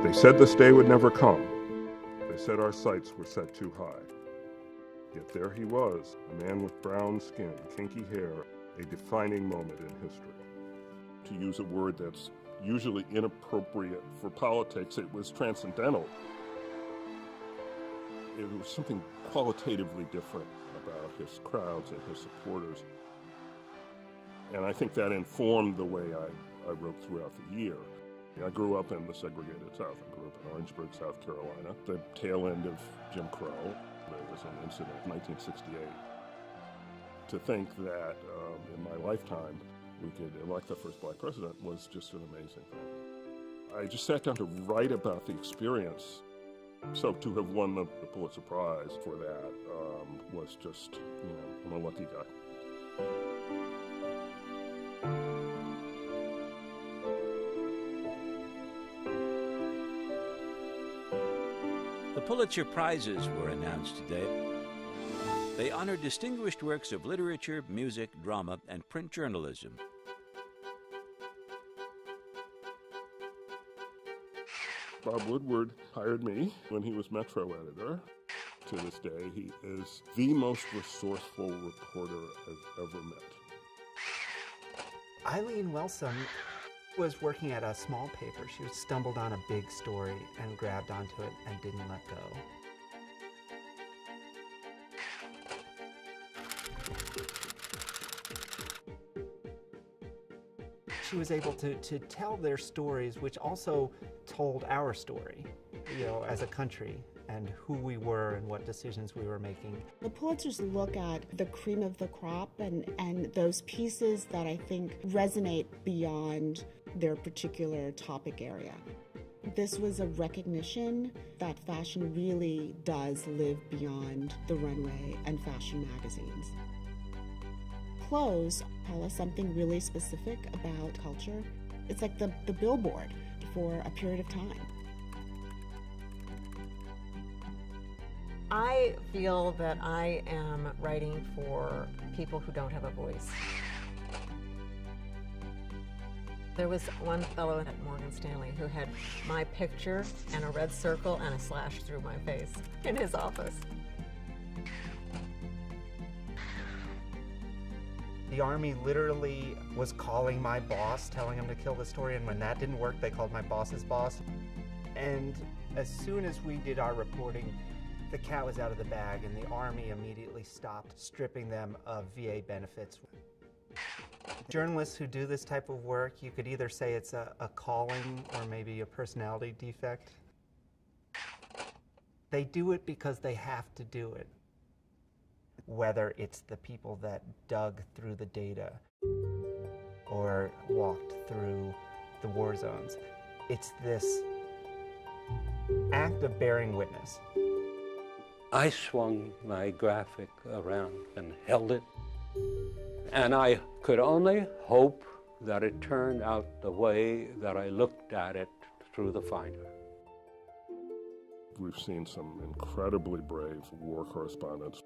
They said this day would never come. They said our sights were set too high. Yet there he was, a man with brown skin, kinky hair, a defining moment in history. To use a word that's usually inappropriate for politics, it was transcendental. It was something qualitatively different about his crowds and his supporters. And I think that informed the way I wrote throughout the year. I grew up in the segregated South. I grew up in Orangeburg, South Carolina, the tail end of Jim Crow. There was an incident in 1968. To think that in my lifetime we could elect the first black president was just an amazing thing. I just sat down to write about the experience. So to have won the Pulitzer Prize for that was just, I'm a lucky guy. The Pulitzer Prizes were announced today. They honor distinguished works of literature, music, drama, and print journalism. Bob Woodward hired me when he was Metro editor. To this day, he is the most resourceful reporter I've ever met. Eileen Welsom was working at a small paper. She stumbled on a big story and grabbed onto it and didn't let go. She was able to tell their stories, which also told our story, as a country, and who we were and what decisions we were making. The Pulitzers look at the cream of the crop and those pieces that I think resonate beyond their particular topic area. This was a recognition that fashion really does live beyond the runway and fashion magazines. Clothes tell us something really specific about culture. It's like the billboard for a period of time. I feel that I am writing for people who don't have a voice. There was one fellow at Morgan Stanley who had my picture and a red circle and a slash through my face in his office. The Army literally was calling my boss, telling him to kill the story, and when that didn't work, they called my boss's boss. And as soon as we did our reporting, the cat was out of the bag, and the Army immediately stopped stripping them of VA benefits. Journalists who do this type of work, you could either say it's a calling or maybe a personality defect. They do it because they have to do it. Whether it's the people that dug through the data or walked through the war zones, it's this act of bearing witness. I swung my graphic around and held it, and I could only hope that it turned out the way that I looked at it through the finder. We've seen some incredibly brave war correspondents.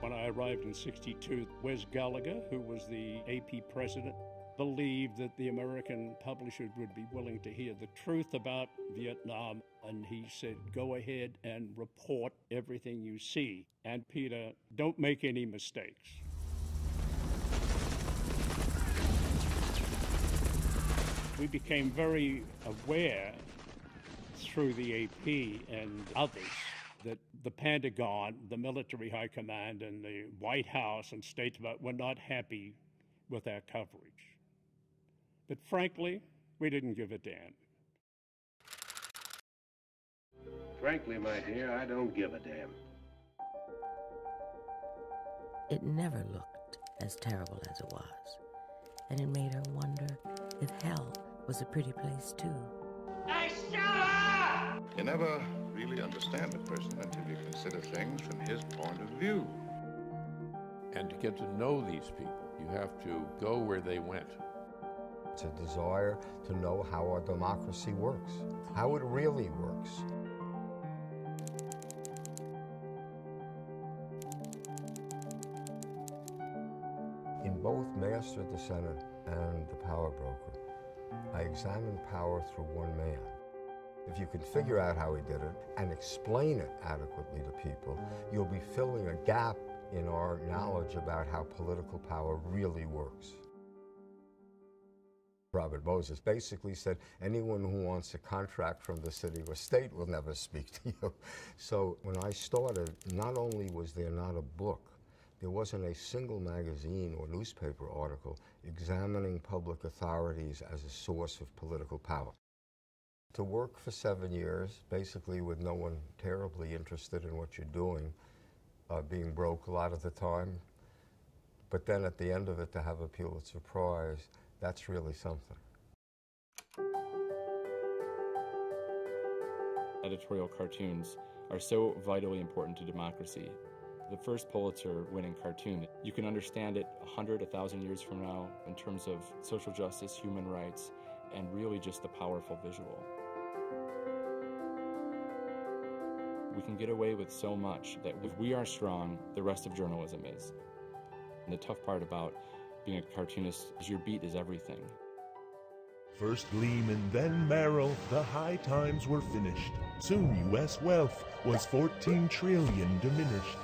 When I arrived in '62, Wes Gallagher, who was the AP president, believed that the American publishers would be willing to hear the truth about Vietnam, and he said, go ahead and report everything you see. And Peter, don't make any mistakes. We became very aware through the AP and others that the Pentagon, the military high command, and the White House and State Department were not happy with our coverage. But frankly, we didn't give a damn. Frankly, my dear, I don't give a damn. It never looked as terrible as it was, and it made her wonder if hell was a pretty place too. Hey, shut up! You never really understand a person until you consider things from his point of view. And to get to know these people, you have to go where they went. It's a desire to know how our democracy works, how it really works. In both Master Dissenter and The Power Broker, I examine power through one man. If you can figure out how he did it and explain it adequately to people, you'll be filling a gap in our knowledge about how political power really works. Robert Moses basically said, anyone who wants a contract from the city or state will never speak to you. So when I started, not only was there not a book, there wasn't a single magazine or newspaper article examining public authorities as a source of political power. To work for 7 years, basically with no one terribly interested in what you're doing, being broke a lot of the time, but then at the end of it to have a Pulitzer Prize, that's really something. Editorial cartoons are so vitally important to democracy. The first Pulitzer-winning cartoon, you can understand it 100, 1,000 years from now in terms of social justice, human rights, and really just the powerful visual. We can get away with so much that if we are strong, the rest of journalism is. And the tough part about being a cartoonist is your beat is everything. First Gleeman, then Merrill, the high times were finished. Soon U.S. wealth was 14 trillion diminished.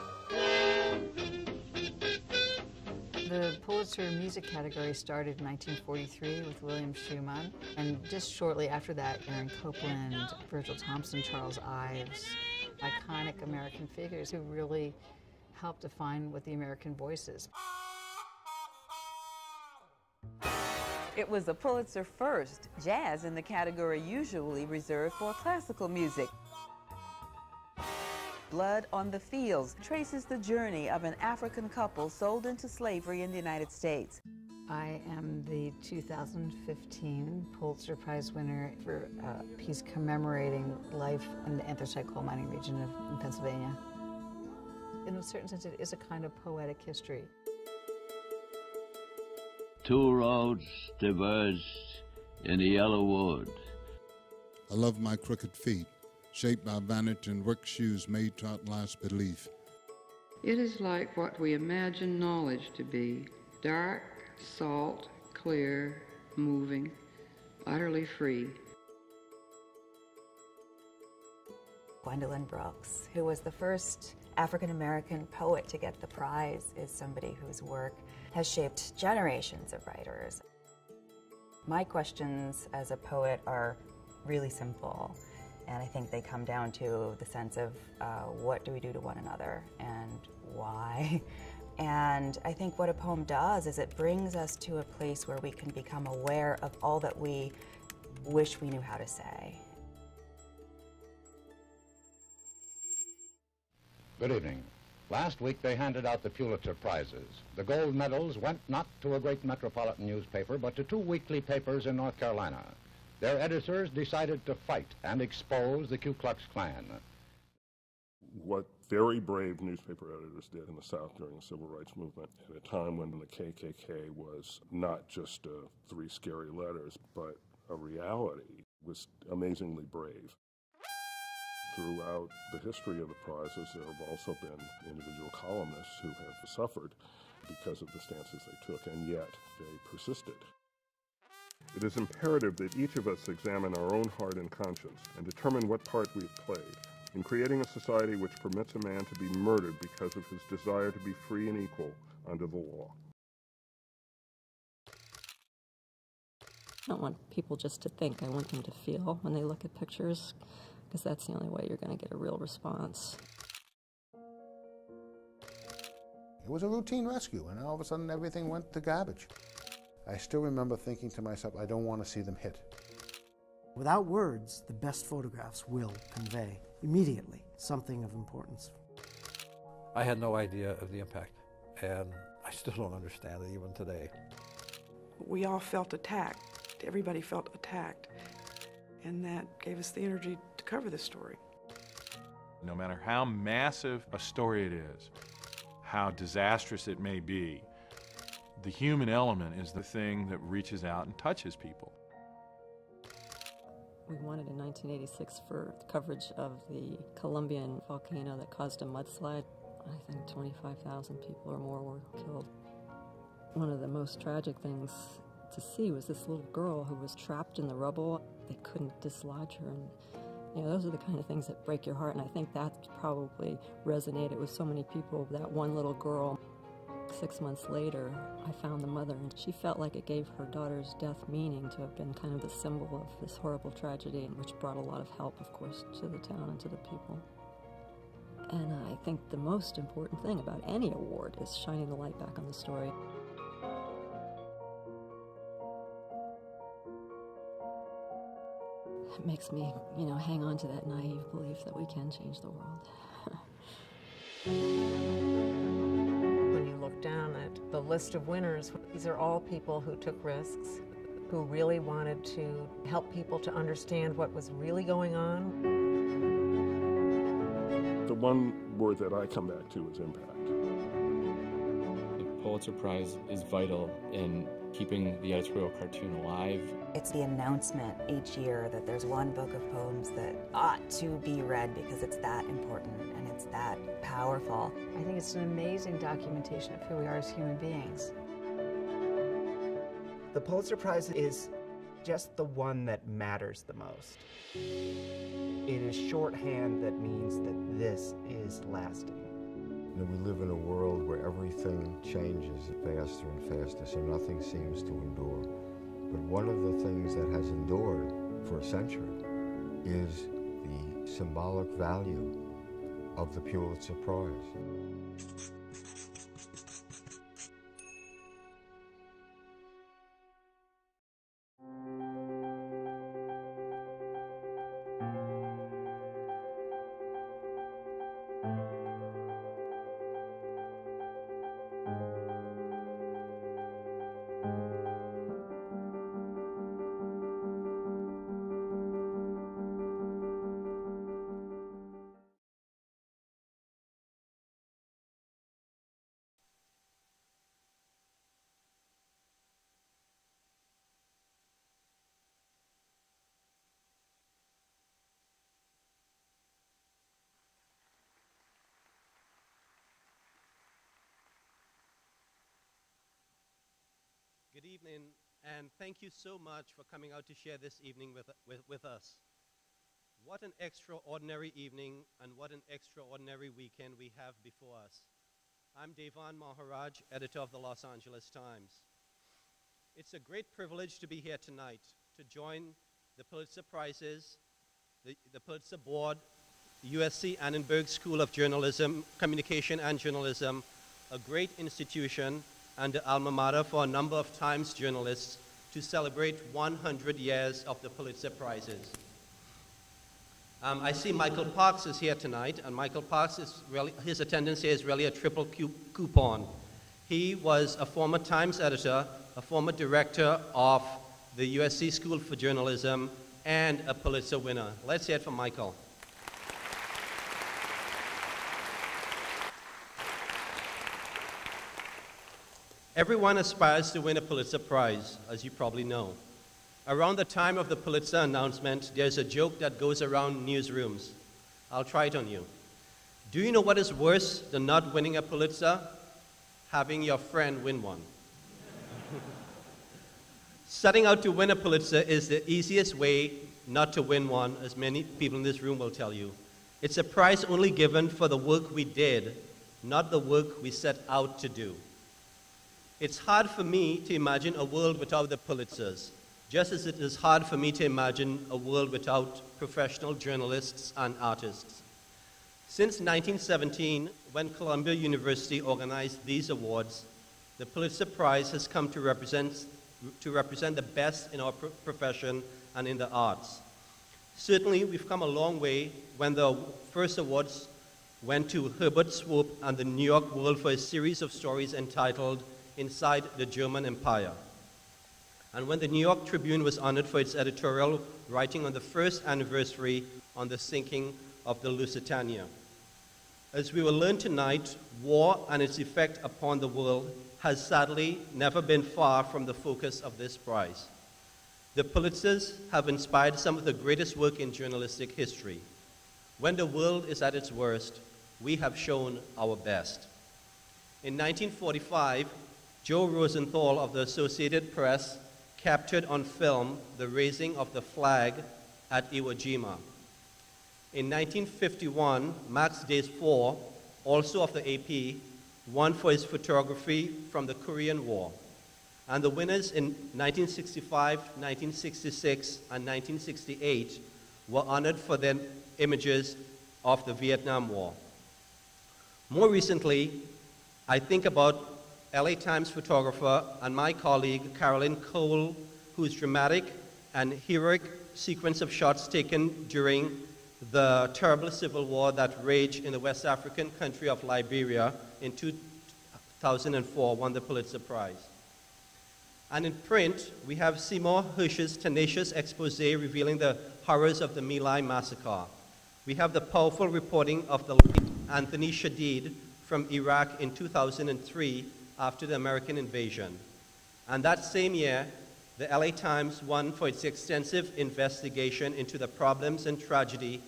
The Pulitzer music category started in 1943 with William Schumann, and just shortly after that, Aaron Copland, Virgil Thompson, Charles Ives, iconic American figures who really helped define what the American voice is. It was a Pulitzer first, jazz in the category usually reserved for classical music. Blood on the Fields traces the journey of an African couple sold into slavery in the United States. I am the 2015 Pulitzer Prize winner for a piece commemorating life in the anthracite coal mining region in Pennsylvania. In a certain sense, it is a kind of poetic history. Two roads diverged in the yellow wood. I love my crooked feet, shaped by vanity and work shoes made to outlast belief. It is like what we imagine knowledge to be, dark, salt, clear, moving, utterly free. Gwendolyn Brooks, who was the first African-American poet to get the prize, is somebody whose work has shaped generations of writers. My questions as a poet are really simple, and I think they come down to the sense of what do we do to one another and why? And I think what a poem does is it brings us to a place where we can become aware of all that we wish we knew how to say. Good evening. Last week they handed out the Pulitzer Prizes. The gold medals went not to a great metropolitan newspaper, but to two weekly papers in North Carolina. Their editors decided to fight and expose the Ku Klux Klan. What very brave newspaper editors did in the South during the Civil Rights Movement at a time when the KKK was not just 3 scary letters, but a reality, was amazingly brave. Throughout the history of the prizes, there have also been individual columnists who have suffered because of the stances they took, and yet they persisted. It is imperative that each of us examine our own heart and conscience and determine what part we have played in creating a society which permits a man to be murdered because of his desire to be free and equal under the law. I don't want people just to think. I want them to feel when they look at pictures, because that's the only way you're going to get a real response. It was a routine rescue, and all of a sudden everything went to garbage. I still remember thinking to myself, I don't want to see them hit. Without words, the best photographs will convey immediately something of importance. I had no idea of the impact, and I still don't understand it even today. We all felt attacked. Everybody felt attacked, and that gave us the energy to cover this story. No matter how massive a story it is, how disastrous it may be, The human element is the thing that reaches out and touches people. We wanted in 1986 for coverage of the Colombian volcano that caused a mudslide. I think 25,000 people or more were killed. One of the most tragic things to see was this little girl who was trapped in the rubble. They couldn't dislodge her. And those are the kind of things that break your heart, and I think that probably resonated with so many people. That one little girl. 6 months later, I found the mother, and she felt like it gave her daughter's death meaning to have been kind of the symbol of this horrible tragedy, which brought a lot of help, of course, to the town and to the people. And I think the most important thing about any award is shining the light back on the story. It makes me, hang on to that naive belief that we can change the world. When you look down at the list of winners, these are all people who took risks, who really wanted to help people to understand what was really going on. The one word that I come back to is impact. The Pulitzer Prize is vital in keeping the editorial cartoon alive. It's the announcement each year that there's one book of poems that ought to be read because it's that important and it's that powerful. I think it's an amazing documentation of who we are as human beings. The Pulitzer Prize is just the one that matters the most. It is shorthand that means that this is lasting. We live in a world where everything changes faster and faster, so nothing seems to endure. But one of the things that has endured for a century is the symbolic value of the Pulitzer Prize. Good evening, and thank you so much for coming out to share this evening with us. What an extraordinary evening and what an extraordinary weekend we have before us. I'm Devon Maharaj, editor of the Los Angeles Times. It's a great privilege to be here tonight to join the Pulitzer Prizes, the Pulitzer Board, the USC Annenberg School of Journalism, Communication and Journalism, a great institution and the alma mater for a number of Times journalists to celebrate 100 years of the Pulitzer Prizes. I see Michael Parks is here tonight, and Michael Parks is really, his attendance here is really a triple coupon. He was a former Times editor, a former director of the USC School for Journalism, and a Pulitzer winner. Let's hear it from Michael. Everyone aspires to win a Pulitzer Prize, as you probably know. Around the time of the Pulitzer announcement, there's a joke that goes around newsrooms. I'll try it on you. Do you know what is worse than not winning a Pulitzer? Having your friend win one. Setting out to win a Pulitzer is the easiest way not to win one, as many people in this room will tell you. It's a prize only given for the work we did, not the work we set out to do. It's hard for me to imagine a world without the Pulitzers, just as it is hard for me to imagine a world without professional journalists and artists. Since 1917, when Columbia University organized these awards, the Pulitzer Prize has come to represent the best in our profession and in the arts. Certainly, we've come a long way when the first awards went to Herbert Swope and the New York World for a series of stories entitled Inside the German Empire. And when the New York Tribune was honored for its editorial writing on the first anniversary on the sinking of the Lusitania. As we will learn tonight, war and its effect upon the world has sadly never been far from the focus of this prize. The Pulitzers have inspired some of the greatest work in journalistic history. When the world is at its worst, we have shown our best. In 1945, Joe Rosenthal of the Associated Press captured on film the raising of the flag at Iwo Jima. In 1951, Max Desfour, also of the AP, won for his photography from the Korean War. And the winners in 1965, 1966, and 1968 were honored for their images of the Vietnam War. More recently, I think about LA Times photographer and my colleague Carolyn Cole, whose dramatic and heroic sequence of shots taken during the terrible civil war that raged in the West African country of Liberia in 2004 won the Pulitzer Prize. And in print, we have Seymour Hersh's tenacious expose revealing the horrors of the My Lai massacre. We have the powerful reporting of the late Anthony Shadid from Iraq in 2003 after the American invasion. And that same year, the LA Times won for its extensive investigation into the problems and tragedy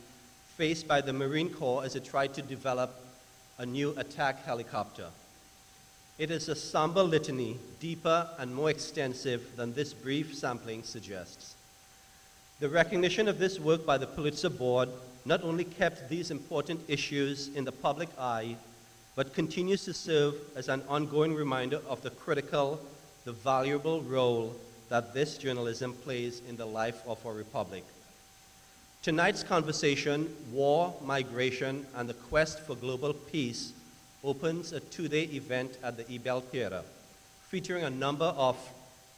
faced by the Marine Corps as it tried to develop a new attack helicopter. It is a somber litany, deeper and more extensive than this brief sampling suggests. The recognition of this work by the Pulitzer Board not only kept these important issues in the public eye, but continues to serve as an ongoing reminder of the critical, the valuable role that this journalism plays in the life of our republic. Tonight's conversation, War, Migration, and the Quest for Global Peace, opens a two-day event at the Ebell Theater, featuring a number of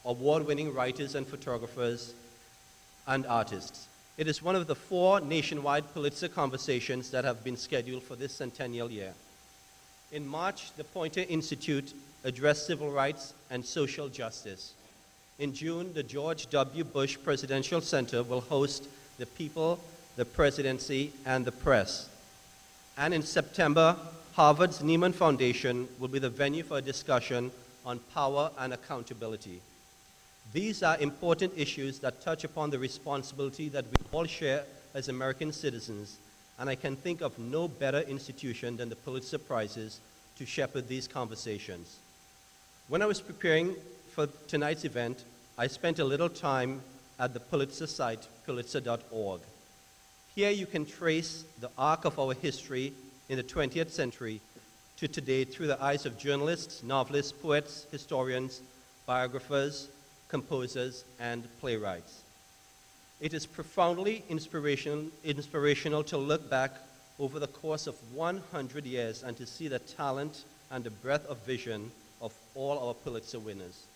award-winning writers and photographers and artists. It is one of the 4 nationwide Pulitzer conversations that have been scheduled for this centennial year. In March, the Poynter Institute addressed civil rights and social justice. In June, the George W. Bush Presidential Center will host the people, the presidency, and the press. And in September, Harvard's Nieman Foundation will be the venue for a discussion on power and accountability. These are important issues that touch upon the responsibility that we all share as American citizens, and I can think of no better institution than the Pulitzer Prizes to shepherd these conversations. When I was preparing for tonight's event, I spent a little time at the Pulitzer site, pulitzer.org. Here you can trace the arc of our history in the 20th century to today through the eyes of journalists, novelists, poets, historians, biographers, composers, and playwrights. It is profoundly inspirational to look back over the course of 100 years and to see the talent and the breadth of vision of all our Pulitzer winners.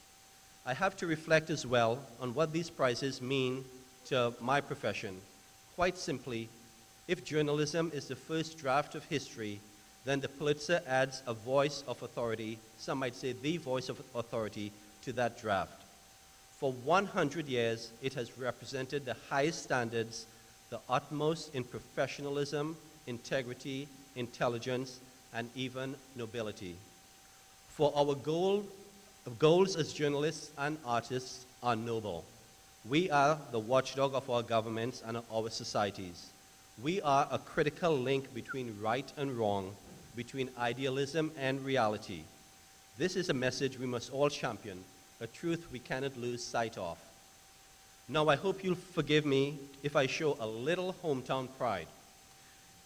I have to reflect as well on what these prizes mean to my profession. Quite simply, if journalism is the first draft of history, then the Pulitzer adds a voice of authority, some might say the voice of authority, to that draft. For 100 years, it has represented the highest standards, the utmost in professionalism, integrity, intelligence, and even nobility. For our goals as journalists and artists are noble. We are the watchdog of our governments and our societies. We are a critical link between right and wrong, between idealism and reality. This is a message we must all champion, a truth we cannot lose sight of. Now, I hope you'll forgive me if I show a little hometown pride.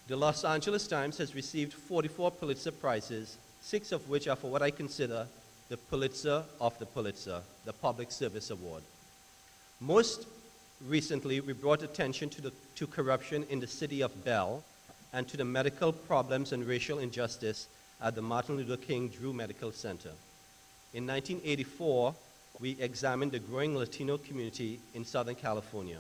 The Los Angeles Times has received 44 Pulitzer Prizes, 6 of which are for what I consider the Pulitzer of the Pulitzer, the Public Service Award. Most recently, we brought attention to corruption in the city of Bell and to the medical problems and racial injustice at the Martin Luther King Drew Medical Center. In 1984, we examined the growing Latino community in Southern California.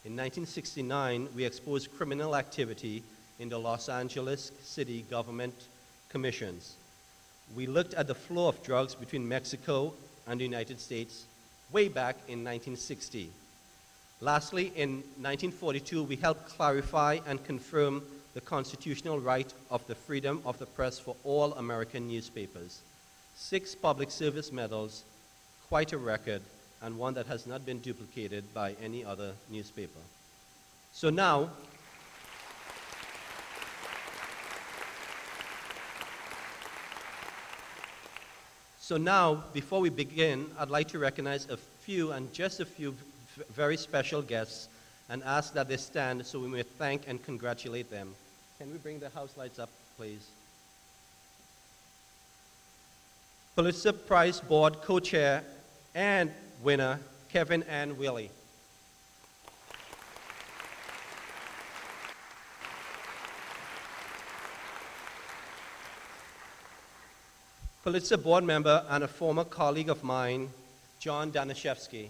In 1969, we exposed criminal activity in the Los Angeles City government commissions. We looked at the flow of drugs between Mexico and the United States way back in 1960. Lastly, in 1942, we helped clarify and confirm the constitutional right of the freedom of the press for all American newspapers. 6 public service medals, quite a record, and one that has not been duplicated by any other newspaper. So now, before we begin, I'd like to recognize a few, and just a few, very special guests, and ask that they stand so we may thank and congratulate them. Can we bring the house lights up, please? Pulitzer Prize Board co-chair and winner, Kevin and Willie. Pulitzer board member and a former colleague of mine, John Danishevsky.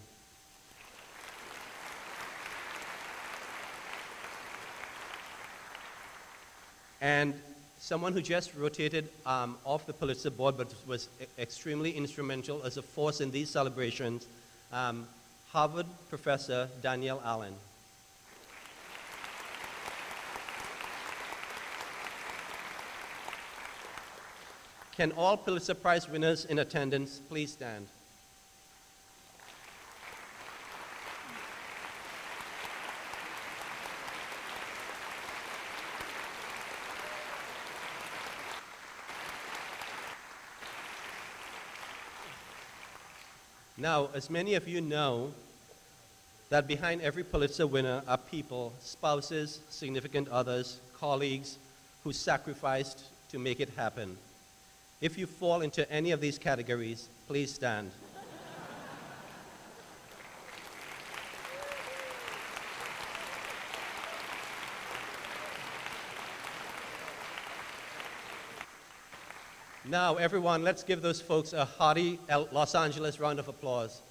And someone who just rotated off the Pulitzer board but was extremely instrumental as a force in these celebrations, Harvard professor Danielle Allen. Can all Pulitzer Prize winners in attendance please stand? Now, as many of you know, that behind every Pulitzer winner are people, spouses, significant others, colleagues, who sacrificed to make it happen. If you fall into any of these categories, please stand. Now, everyone, let's give those folks a hearty Los Angeles round of applause.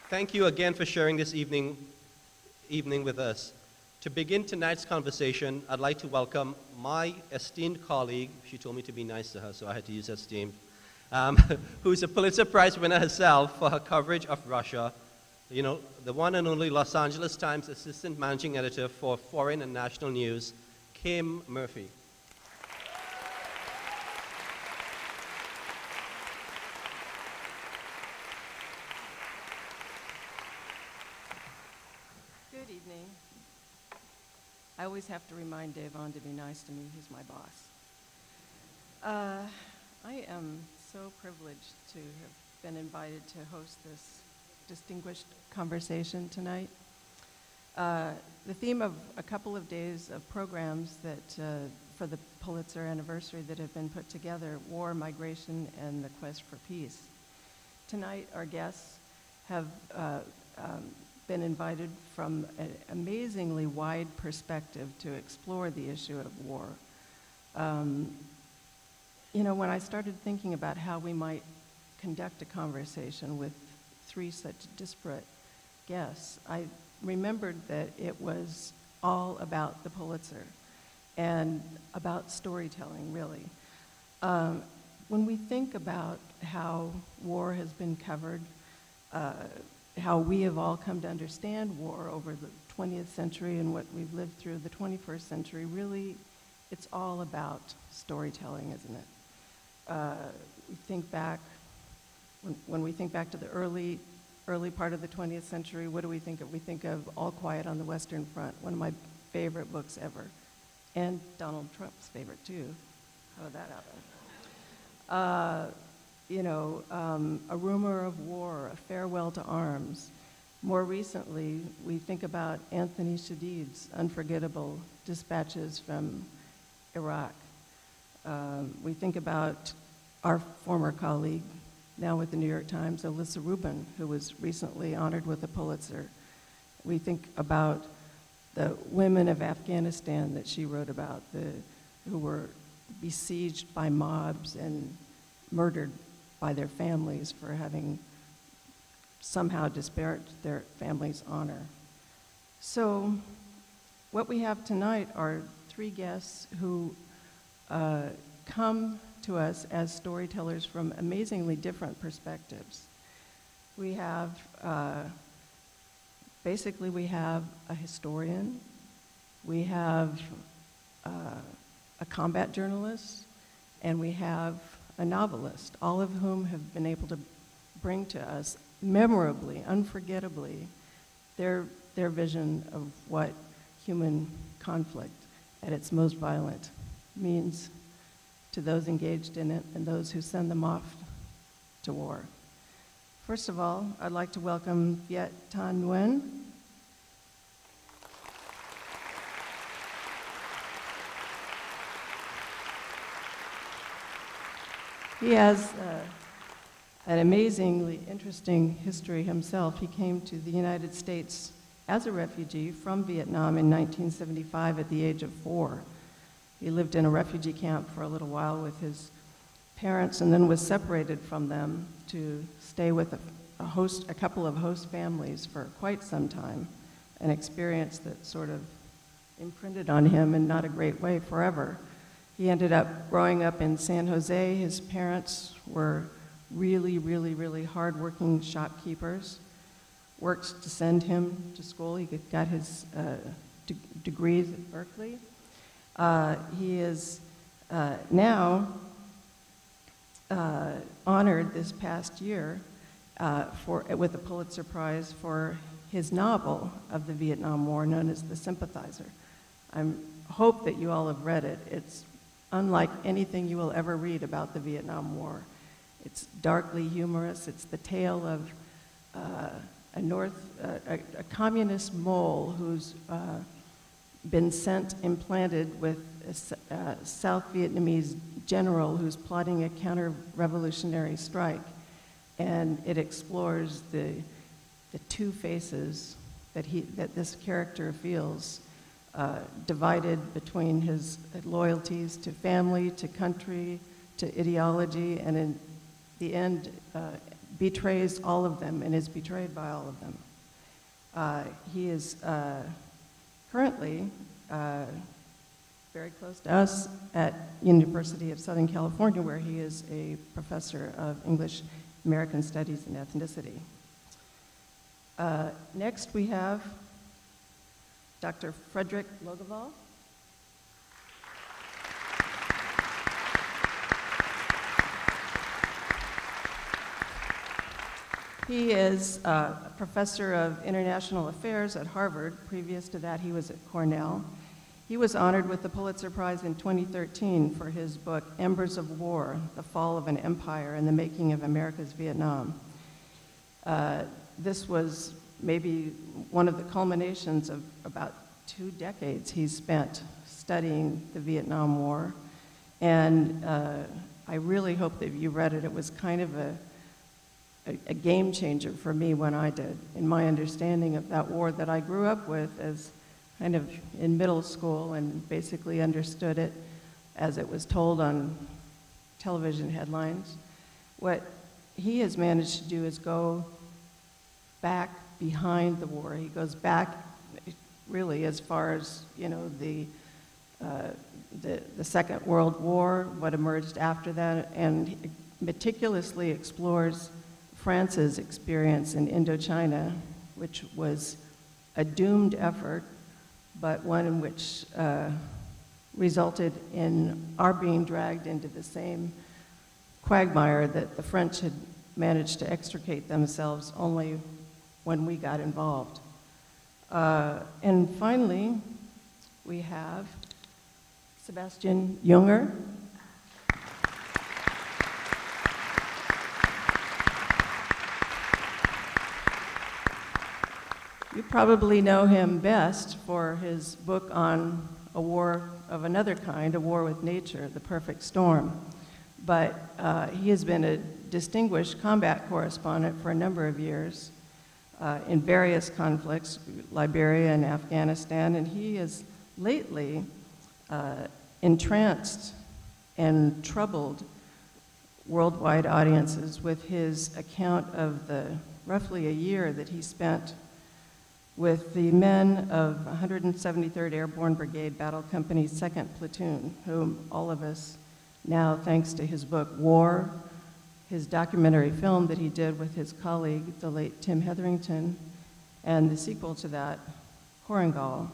Thank you again for sharing this evening with us. To begin tonight's conversation, I'd like to welcome my esteemed colleague, she told me to be nice to her, so I had to use esteemed, who's a Pulitzer Prize winner herself for her coverage of Russia. You know, the one and only Los Angeles Times assistant managing editor for foreign and national news, Kim Murphy. Good evening. I always have to remind Devon to be nice to me. He's my boss. I am so privileged to have been invited to host this distinguished conversation tonight. The theme of a couple of days of programs that for the Pulitzer anniversary that have been put together, war, migration, and the quest for peace. Tonight, our guests have been invited from an amazingly wide perspective to explore the issue of war. You know, when I started thinking about how we might conduct a conversation with 3 such disparate guests, I remembered that it was all about the Pulitzer and about storytelling, really. When we think about how war has been covered, how we have all come to understand war over the 20th century and what we've lived through the 21st century, really, it's all about storytelling, isn't it? We think back, when we think back to the early part of the 20th century, what do we think of? We think of All Quiet on the Western Front, one of my favorite books ever, and Donald Trump's favorite too. How did that happen? You know, A Rumor of War, A Farewell to Arms. More recently, we think about Anthony Shadid's unforgettable dispatches from Iraq. We think about our former colleague, now with the New York Times, Alyssa Rubin, who was recently honored with a Pulitzer. We think about the women of Afghanistan that she wrote about, who were besieged by mobs and murdered by their families for having somehow disparaged their family's honor. So what we have tonight are 3 guests who come to us as storytellers from amazingly different perspectives. We have Basically, we have a historian, we have a combat journalist, and we have a novelist, all of whom have been able to bring to us memorably, unforgettably, their vision of what human conflict at its most violent means to those engaged in it and those who send them off to war. First of all, I'd like to welcome Viet Thanh Nguyen. He has an amazingly interesting history himself. He came to the United States as a refugee from Vietnam in 1975 at the age of 4. He lived in a refugee camp for a little while with his parents and then was separated from them to stay with a couple of host families for quite some time, an experience that sort of imprinted on him in not a great way forever. He ended up growing up in San Jose. His parents were really hard-working shopkeepers, worked to send him to school. He got his degrees at Berkeley. He is now honored this past year with the Pulitzer Prize for his novel of the Vietnam War known as The Sympathizer. I hope that you all have read it. It's unlike anything you will ever read about the Vietnam War. It's darkly humorous. It's the tale of a communist mole who's been implanted with a South Vietnamese general who's plotting a counter-revolutionary strike. And it explores the two faces that this character feels, divided between his loyalties to family, to country, to ideology, and in the end betrays all of them and is betrayed by all of them. He is currently very close to us at University of Southern California, where he is a professor of English, American Studies, and Ethnicity. Next we have Dr. Frederick Logeval. He is a professor of international affairs at Harvard. Previous to that, he was at Cornell. He was honored with the Pulitzer Prize in 2013 for his book, Embers of War, The Fall of an Empire and the Making of America's Vietnam. This was maybe one of the culminations of about 2 decades he spent studying the Vietnam War. And I really hope that you read it. It was kind of a game changer for me when I did, in my understanding of that war that I grew up with as kind of in middle school and basically understood it as it was told on television headlines. What he has managed to do is go back behind the war. He goes back really as far as, you know, the Second World War, what emerged after that, and meticulously explores France's experience in Indochina, which was a doomed effort, but one in which resulted in our being dragged into the same quagmire that the French had managed to extricate themselves only when we got involved. And finally, we have Sebastian Junger. You probably know him best for his book on a war of another kind, A War with Nature, The Perfect Storm. But he has been a distinguished combat correspondent for a number of years in various conflicts, Liberia and Afghanistan, and he has lately entranced and troubled worldwide audiences with his account of the roughly a year that he spent with the men of 173rd Airborne Brigade Battle Company's 2nd Platoon, whom all of us now, thanks to his book, War, his documentary film that he did with his colleague, the late Tim Hetherington, And the sequel to that, Horrengal,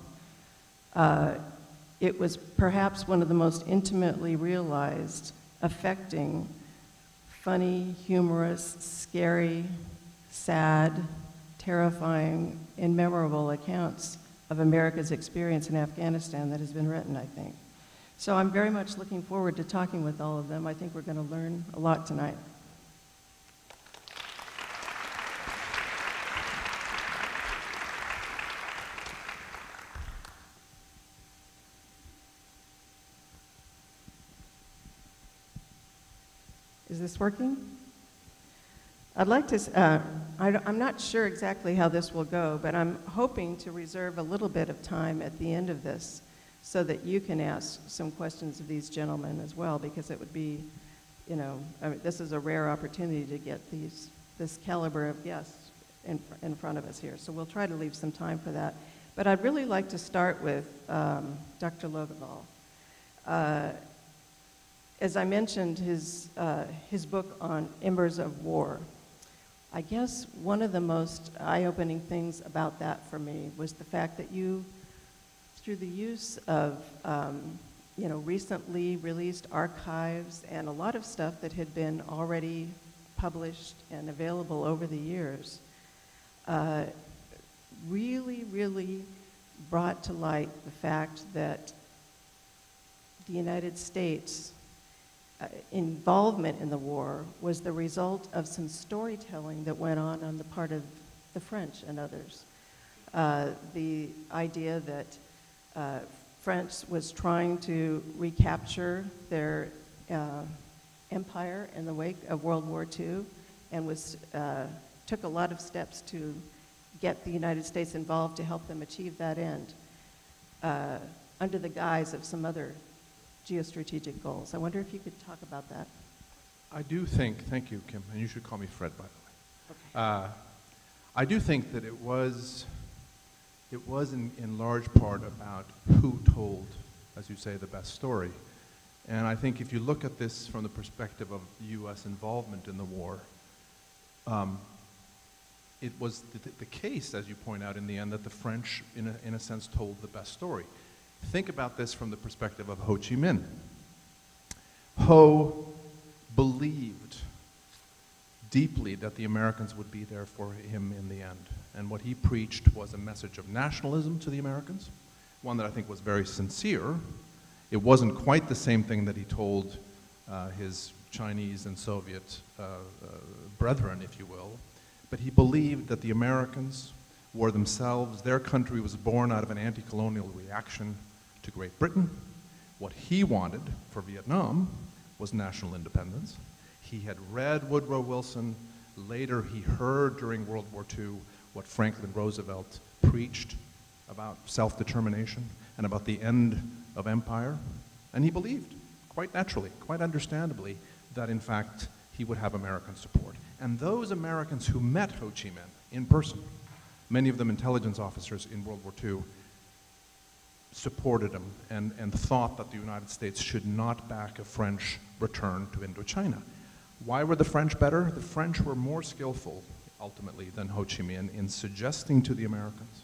it was perhaps one of the most intimately realized, affecting, funny, humorous, scary, sad, terrifying, and memorable accounts of America's experience in Afghanistan that has been written, I think. So I'm very much looking forward to talking with all of them. I think we're going to learn a lot tonight. Is this working? I'd like to, I'm not sure exactly how this will go, but I'm hoping to reserve a little bit of time at the end of this so that you can ask some questions of these gentlemen as well, because it would be, you know, I mean, this is a rare opportunity to get this caliber of guests in front of us here. So we'll try to leave some time for that. But I'd really like to start with Dr. Loventhal. As I mentioned, his book on Embers of War, I guess one of the most eye-opening things about that for me was the fact that you, through the use of you know, recently released archives and a lot of stuff that had been already published and available over the years, really brought to light the fact that the United States involvement in the war was the result of some storytelling that went on the part of the French and others. The idea that France was trying to recapture their empire in the wake of World War II and took a lot of steps to get the United States involved to help them achieve that end under the guise of some other geostrategic goals. I wonder if you could talk about that. I do think, thank you, Kim, and you should call me Fred, by the way. Okay. I do think that it was in large part about who told, as you say, the best story. And I think if you look at this from the perspective of U.S. involvement in the war, it was the case, as you point out, in the end, that the French, in a sense, told the best story. Think about this from the perspective of Ho Chi Minh. Ho believed deeply that the Americans would be there for him in the end. And what he preached was a message of nationalism to the Americans, one that I think was very sincere. It wasn't quite the same thing that he told his Chinese and Soviet brethren, if you will, but he believed that the Americans were themselves, their country was born out of an anti-colonial reaction to Great Britain. What he wanted for Vietnam was national independence. He had read Woodrow Wilson. Later, he heard during World War II what Franklin Roosevelt preached about self-determination and about the end of empire. And he believed, quite naturally, quite understandably, that in fact he would have American support. And those Americans who met Ho Chi Minh in person, many of them intelligence officers in World War II, supported him and thought that the United States should not back a French return to Indochina. Why were the French better? The French were more skillful, ultimately, than Ho Chi Minh in suggesting to the Americans,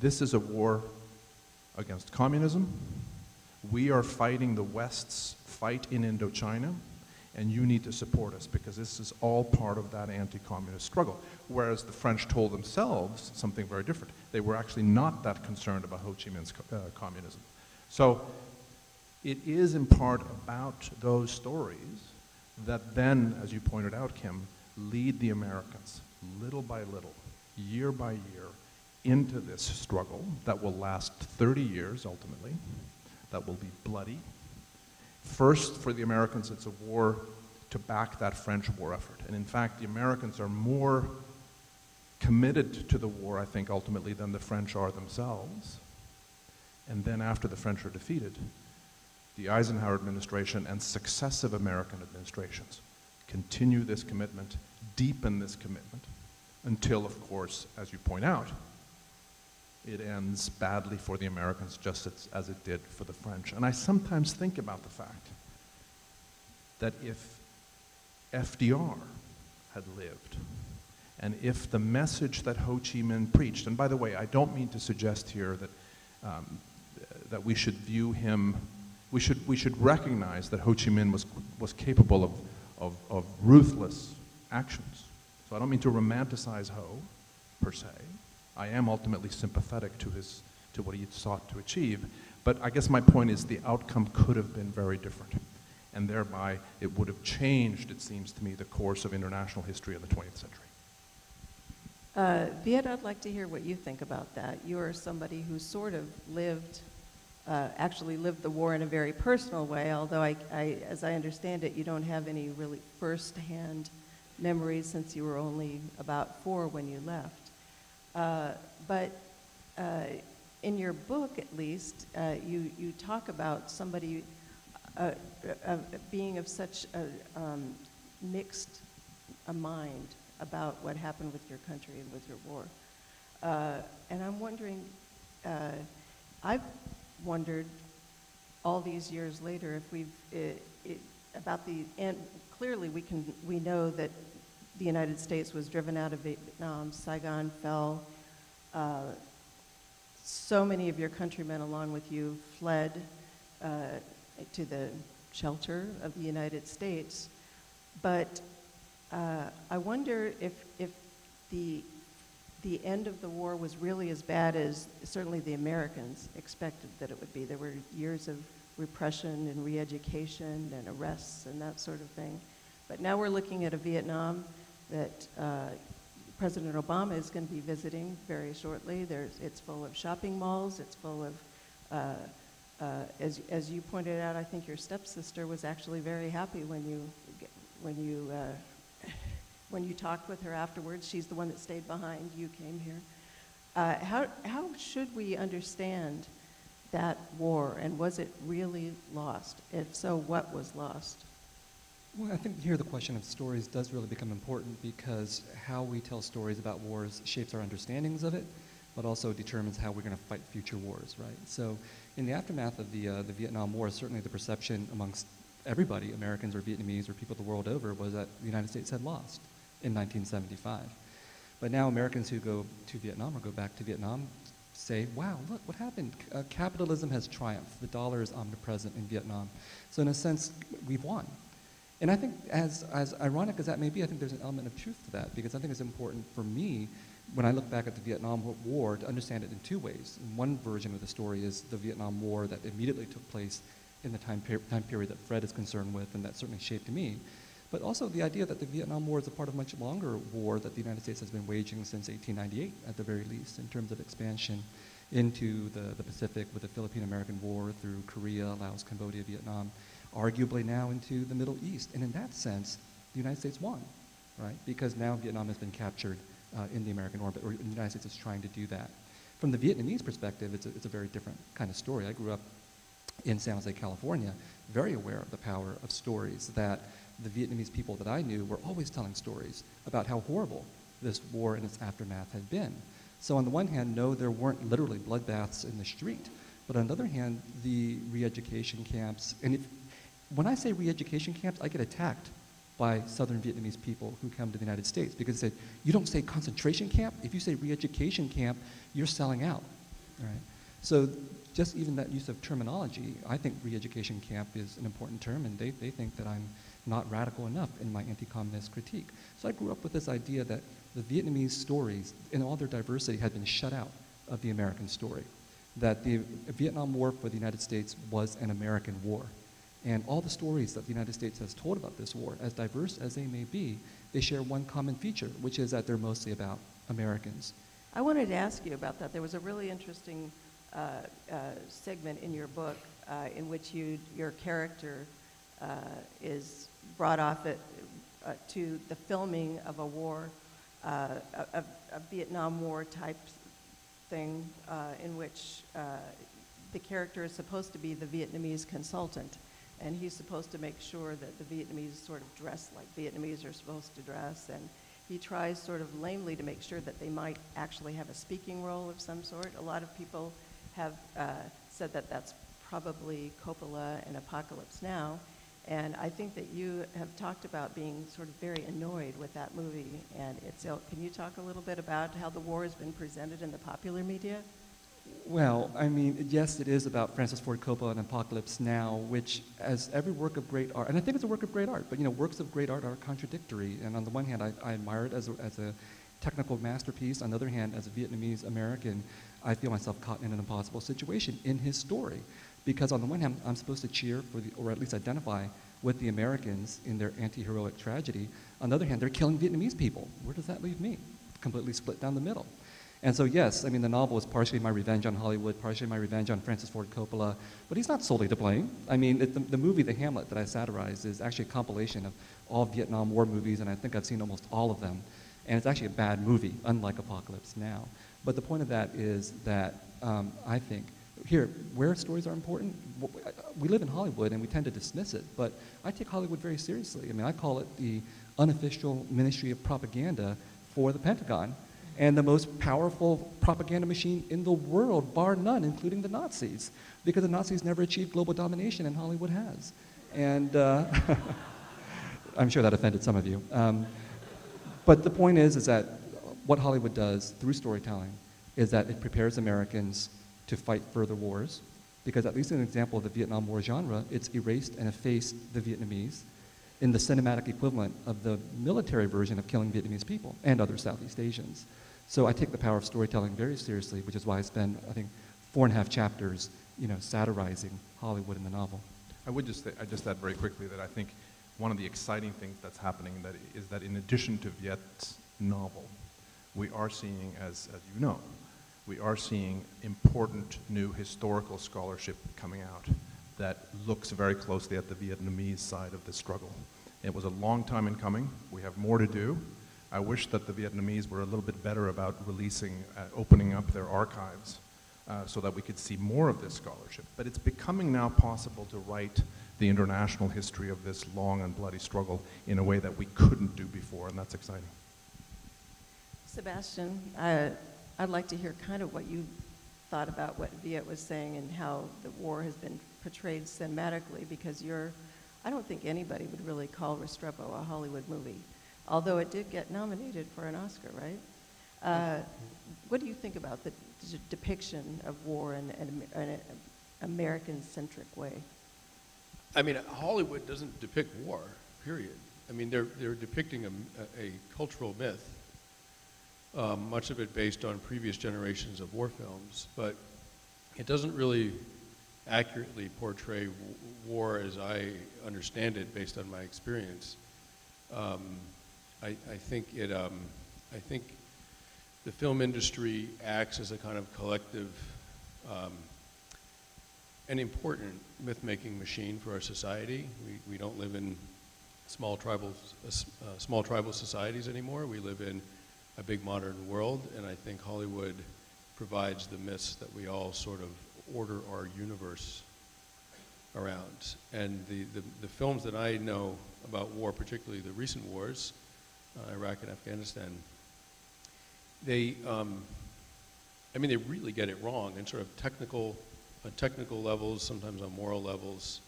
this is a war against communism. We are fighting the West's fight in Indochina, and you need to support us because this is all part of that anti-communist struggle. Whereas the French told themselves something very different. They were actually not that concerned about Ho Chi Minh's communism. So it is in part about those stories that then, as you pointed out, Kim, lead the Americans little by little, year by year, into this struggle that will last 30 years ultimately, that will be bloody. First, for the Americans, it's a war to back that French war effort. And in fact, the Americans are more committed to the war, I think, ultimately, than the French are themselves. And then after the French are defeated, the Eisenhower administration and successive American administrations continue this commitment, deepen this commitment, until, of course, as you point out, it ends badly for the Americans just as it did for the French. And I sometimes think about the fact that if FDR had lived And if the message that Ho Chi Minh preached, and by the way, I don't mean to suggest here that, that we should view him, we should recognize that Ho Chi Minh was capable of ruthless actions. So I don't mean to romanticize Ho, per se. I am ultimately sympathetic to what he sought to achieve. But I guess my point is the outcome could have been very different. And thereby, it would have changed, it seems to me, the course of international history in the 20th century. Viet, I'd like to hear what you think about that. You are somebody who sort of lived, actually lived the war in a very personal way, although as I understand it, you don't have any really first-hand memories since you were only about 4 when you left. But in your book, at least, you talk about somebody being of such a mixed a mind about what happened with your country and with your war. And I'm wondering, I've wondered all these years later if we've, about the end, clearly we know that the United States was driven out of Vietnam, Saigon fell, so many of your countrymen along with you fled to the shelter of the United States. But I wonder if the end of the war was really as bad as certainly the Americans expected that it would be. There were years of repression and re-education and arrests and that sort of thing. But now we're looking at a Vietnam that President Obama is going to be visiting very shortly. It's full of shopping malls. It's full of, as you pointed out, I think your stepsister was actually very happy when you talked with her afterwards. She's the one that stayed behind. You came here. How should we understand that war, and was it really lost? If so, what was lost? Well, I think here the question of stories does really become important because how we tell stories about wars shapes our understandings of it, but also determines how we're going to fight future wars, right? So in the aftermath of the Vietnam War, certainly the perception amongst everybody, Americans or Vietnamese or people the world over, was that the United States had lost in 1975. But now Americans who go to Vietnam or go back to Vietnam say, wow, look what happened. Capitalism has triumphed. The dollar is omnipresent in Vietnam. So in a sense, we've won. And I think as ironic as that may be, I think there's an element of truth to that because I think it's important for me when I look back at the Vietnam War to understand it in 2 ways. One version of the story is the Vietnam War that immediately took place in the time period that Fred is concerned with and that certainly shaped me. But also the idea that the Vietnam War is a part of a much longer war that the United States has been waging since 1898 at the very least in terms of expansion into the Pacific with the Philippine-American War through Korea, Laos, Cambodia, Vietnam, arguably now into the Middle East. And in that sense, the United States won, right? Because now Vietnam has been captured in the American orbit, or the United States is trying to do that. From the Vietnamese perspective, it's a very different kind of story. I grew up in San Jose, California, very aware of the power of stories that the Vietnamese people that I knew were always telling stories about how horrible this war and its aftermath had been. So on the one hand, no, there weren't literally bloodbaths in the street, but on the other hand, the re-education camps, and when I say re-education camps, I get attacked by Southern Vietnamese people who come to the United States because they say, you don't say concentration camp. If you say re-education camp, you're selling out, right? So just even that use of terminology, I think re-education camp is an important term, and they think that I'm not radical enough in my anti-communist critique. So I grew up with this idea that the Vietnamese stories, in all their diversity, had been shut out of the American story, that the Vietnam War for the United States was an American war. And all the stories that the United States has told about this war, as diverse as they may be, they share one common feature, which is that they're mostly about Americans. I wanted to ask you about that. There was a really interesting segment in your book in which your character is brought off to the filming of a war, a Vietnam War type thing in which the character is supposed to be the Vietnamese consultant. And he's supposed to make sure that the Vietnamese sort of dress like Vietnamese are supposed to dress. And he tries sort of lamely to make sure that they might actually have a speaking role of some sort. A lot of people have said that that's probably Coppola and Apocalypse Now. And I think that you have talked about being sort of very annoyed with that movie. And can you talk a little bit about how the war has been presented in the popular media? Well, I mean, yes, it is about Francis Ford Coppola and Apocalypse Now, which, as every work of great art, and I think it's a work of great art, but works of great art are contradictory. And on the one hand, I admire it as a technical masterpiece. On the other hand, as a Vietnamese American, I feel myself caught in an impossible situation in his story. Because on the one hand, I'm supposed to cheer for or at least identify with the Americans in their anti-heroic tragedy. On the other hand, they're killing Vietnamese people. Where does that leave me? Completely split down the middle. And so yes, I mean, the novel is partially my revenge on Hollywood, partially my revenge on Francis Ford Coppola, but he's not solely to blame. I mean, the movie The Hamlet that I satirized is actually a compilation of all Vietnam War movies, and I think I've seen almost all of them. And it's actually a bad movie, unlike Apocalypse Now. But the point of that is that I think, here, where stories are important, we live in Hollywood and we tend to dismiss it, but I take Hollywood very seriously. I mean, I call it the unofficial ministry of propaganda for the Pentagon, and the most powerful propaganda machine in the world, bar none, including the Nazis, because the Nazis never achieved global domination and Hollywood has. And I'm sure that offended some of you. But the point is that what Hollywood does through storytelling is that it prepares Americans to fight further wars, because at least in an example of the Vietnam War genre, it's erased and effaced the Vietnamese in the cinematic equivalent of the military version of killing Vietnamese people and other Southeast Asians. So I take the power of storytelling very seriously, which is why I spend, I think, 4.5 chapters, satirizing Hollywood in the novel. I just add very quickly that I think one of the exciting things that's happening is that in addition to Viet's novel, we are seeing, as you know, we are seeing important new historical scholarship coming out that looks very closely at the Vietnamese side of the struggle. It was a long time in coming. We have more to do. I wish that the Vietnamese were a little bit better about releasing, opening up their archives so that we could see more of this scholarship. But it's becoming now possible to write the international history of this long and bloody struggle in a way that we couldn't do before, and that's exciting. Sebastian, I'd like to hear kind of what you thought about what Viet was saying and how the war has been portrayed cinematically, because I don't think anybody would really call Restrepo a Hollywood movie, although it did get nominated for an Oscar, right? What do you think about the depiction of war in an American-centric way? I mean, Hollywood doesn't depict war, period. I mean, they're depicting a cultural myth, much of it based on previous generations of war films, but it doesn't really accurately portray war as I understand it based on my experience. I think the film industry acts as a kind of collective an important myth-making machine for our society. We don't live in small tribal societies anymore. We live in a big modern world, and I think Hollywood provides the myths that we all sort of order our universe around. And the films that I know about war, particularly the recent wars, Iraq and Afghanistan, they really get it wrong in sort of technical levels, sometimes on moral levels.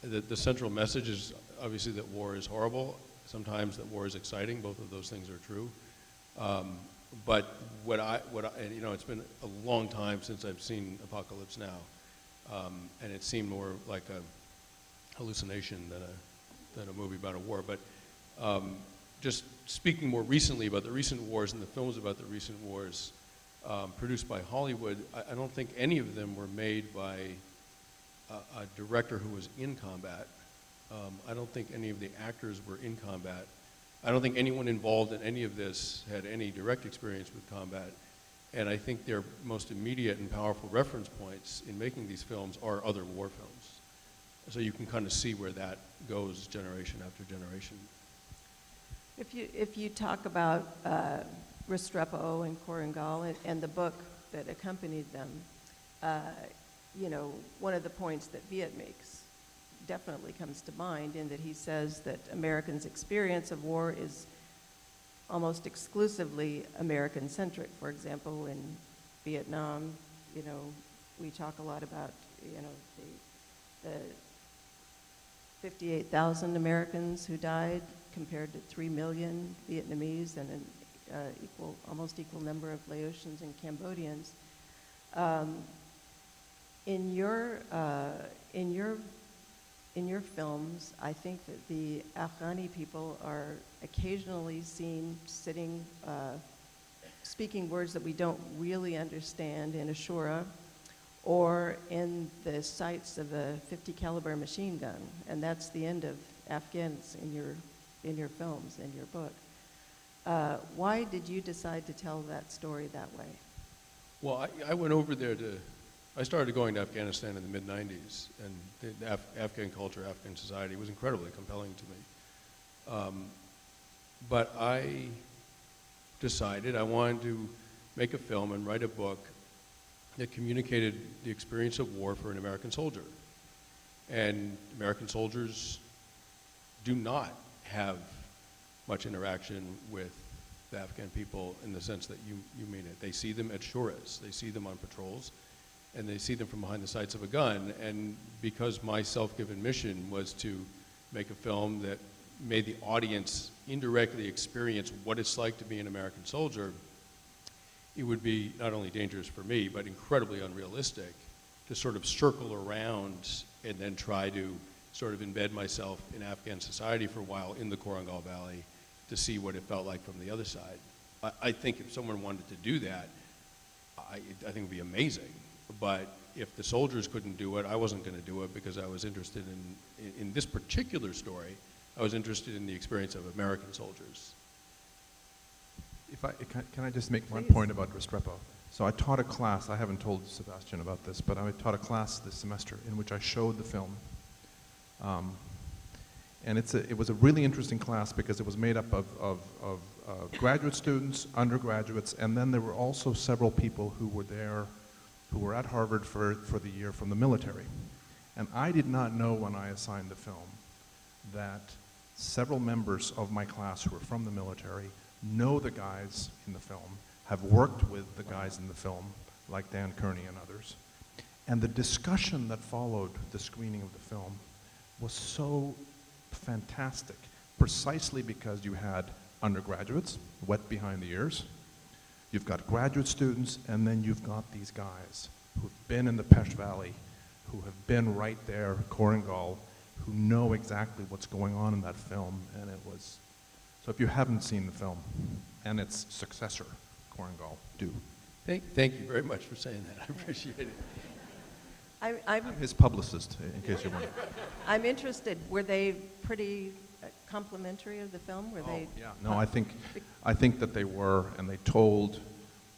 The central message is obviously that war is horrible. Sometimes that war is exciting. Both of those things are true. But it's been a long time since I've seen Apocalypse Now, and it seemed more like a hallucination than a movie about a war. But just speaking more recently about the recent wars and the films about the recent wars produced by Hollywood, I don't think any of them were made by a director who was in combat. I don't think any of the actors were in combat. I don't think anyone involved in any of this had any direct experience with combat. And I think their most immediate and powerful reference points in making these films are other war films. So you can kind of see where that goes generation after generation. If you talk about Restrepo and Korengal and the book that accompanied them, one of the points that Viet makes definitely comes to mind, in that he says that Americans' experience of war is almost exclusively American-centric. For example, in Vietnam, we talk a lot about, 58,000 Americans who died compared to 3 million Vietnamese and an almost equal number of Laotians and Cambodians. In your films, I think that the Afghani people are occasionally seen sitting, speaking words that we don't really understand in Ashura, or in the sights of a 50 caliber machine gun, and that's the end of Afghans in your films, in your book. Why did you decide to tell that story that way? Well, I went over there I started going to Afghanistan in the mid-90s, and the Afghan culture, Afghan society was incredibly compelling to me. But I decided I wanted to make a film and write a book that communicated the experience of war for an American soldier. And American soldiers do not have much interaction with the Afghan people in the sense that you mean it. They see them at shuras, they see them on patrols, and they see them from behind the sights of a gun. And because my self-given mission was to make a film that made the audience indirectly experience what it's like to be an American soldier, it would be not only dangerous for me, but incredibly unrealistic to sort of circle around and then try to sort of embed myself in Afghan society for a while in the Korangal Valley to see what it felt like from the other side. I think if someone wanted to do that, I think it would be amazing. But if the soldiers couldn't do it, I wasn't going to do it because I was interested in this particular story, I was interested in the experience of American soldiers. Can I just make one point about Restrepo? So I taught a class, I haven't told Sebastian about this, but I taught a class this semester in which I showed the film. And it was a really interesting class because it was made up of graduate students, undergraduates, and then there were also several people who were there, who were at Harvard for the year from the military. And I did not know when I assigned the film that several members of my class who were from the military know the guys in the film, have worked with the guys in the film, like Dan Kearney and others. And the discussion that followed the screening of the film was so fantastic, precisely because you had undergraduates, wet behind the ears, you've got graduate students, and then you've got these guys who've been in the Pesh Valley, who have been right there, Korangal, who know exactly what's going on in that film, and it was, so if you haven't seen the film, and its successor, Korangal, do. Thank you very much for saying that, I appreciate it. I'm his publicist, in case you're wondering. I'm interested, were they pretty complimentary of the film? Were they? Yeah, no, I think that they were, and they told,